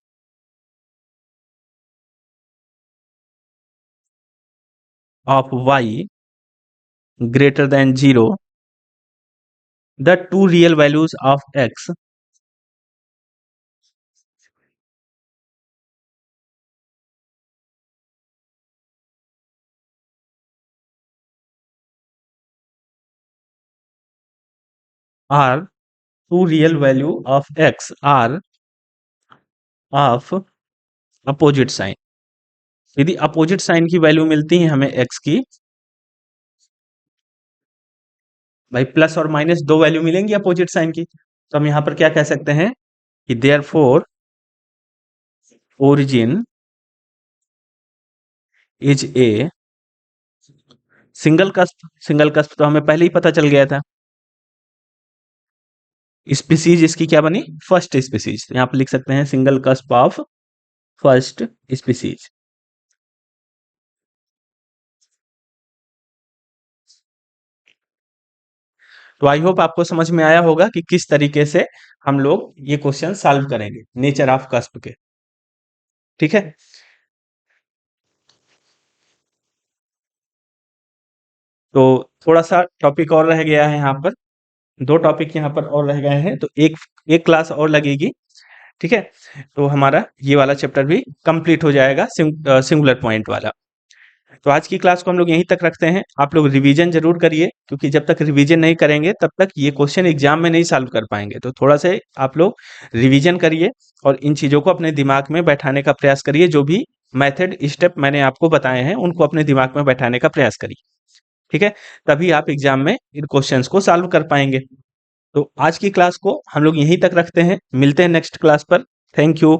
of y greater than 0, the two real values of x are two real value of x are of opposite sign। यदि अपोजिट साइन की वैल्यू मिलती है हमें x की, भाई प्लस और माइनस दो वैल्यू मिलेंगी अपोजिट साइन की, तो हम यहां पर क्या कह सकते हैं कि therefore origin is a single cusp. Single cusp तो हमें पहले ही पता चल गया था। स्पीसीज इसकी क्या बनी, फर्स्ट स्पीसीज। यहां पर लिख सकते हैं single cusp of first species. तो आई होप आपको समझ में आया होगा कि किस तरीके से हम लोग ये क्वेश्चन सॉल्व करेंगे नेचर ऑफ कस्प के, ठीक है। तो थोड़ा सा टॉपिक और रह गया है यहाँ पर, दो टॉपिक यहाँ पर और रह गए हैं, तो एक एक क्लास और लगेगी, ठीक है। तो हमारा ये वाला चैप्टर भी कंप्लीट हो जाएगा, सिंगुलर पॉइंट वाला। तो आज की क्लास को हम लोग यहीं तक रखते हैं। आप लोग रिवीजन जरूर करिए, क्योंकि जब तक रिवीजन नहीं करेंगे तब तक ये क्वेश्चन एग्जाम में नहीं सॉल्व कर पाएंगे। तो थोड़ा सा आप लोग रिवीजन करिए और इन चीज़ों को अपने दिमाग में बैठाने का प्रयास करिए। जो भी मेथड स्टेप मैंने आपको बताए हैं उनको अपने दिमाग में बैठाने का प्रयास करिए, ठीक है। तभी आप एग्जाम में इन क्वेश्चंस को सॉल्व कर पाएंगे। तो आज की क्लास को हम लोग यहीं तक रखते हैं, मिलते हैं नेक्स्ट क्लास पर। Thank you.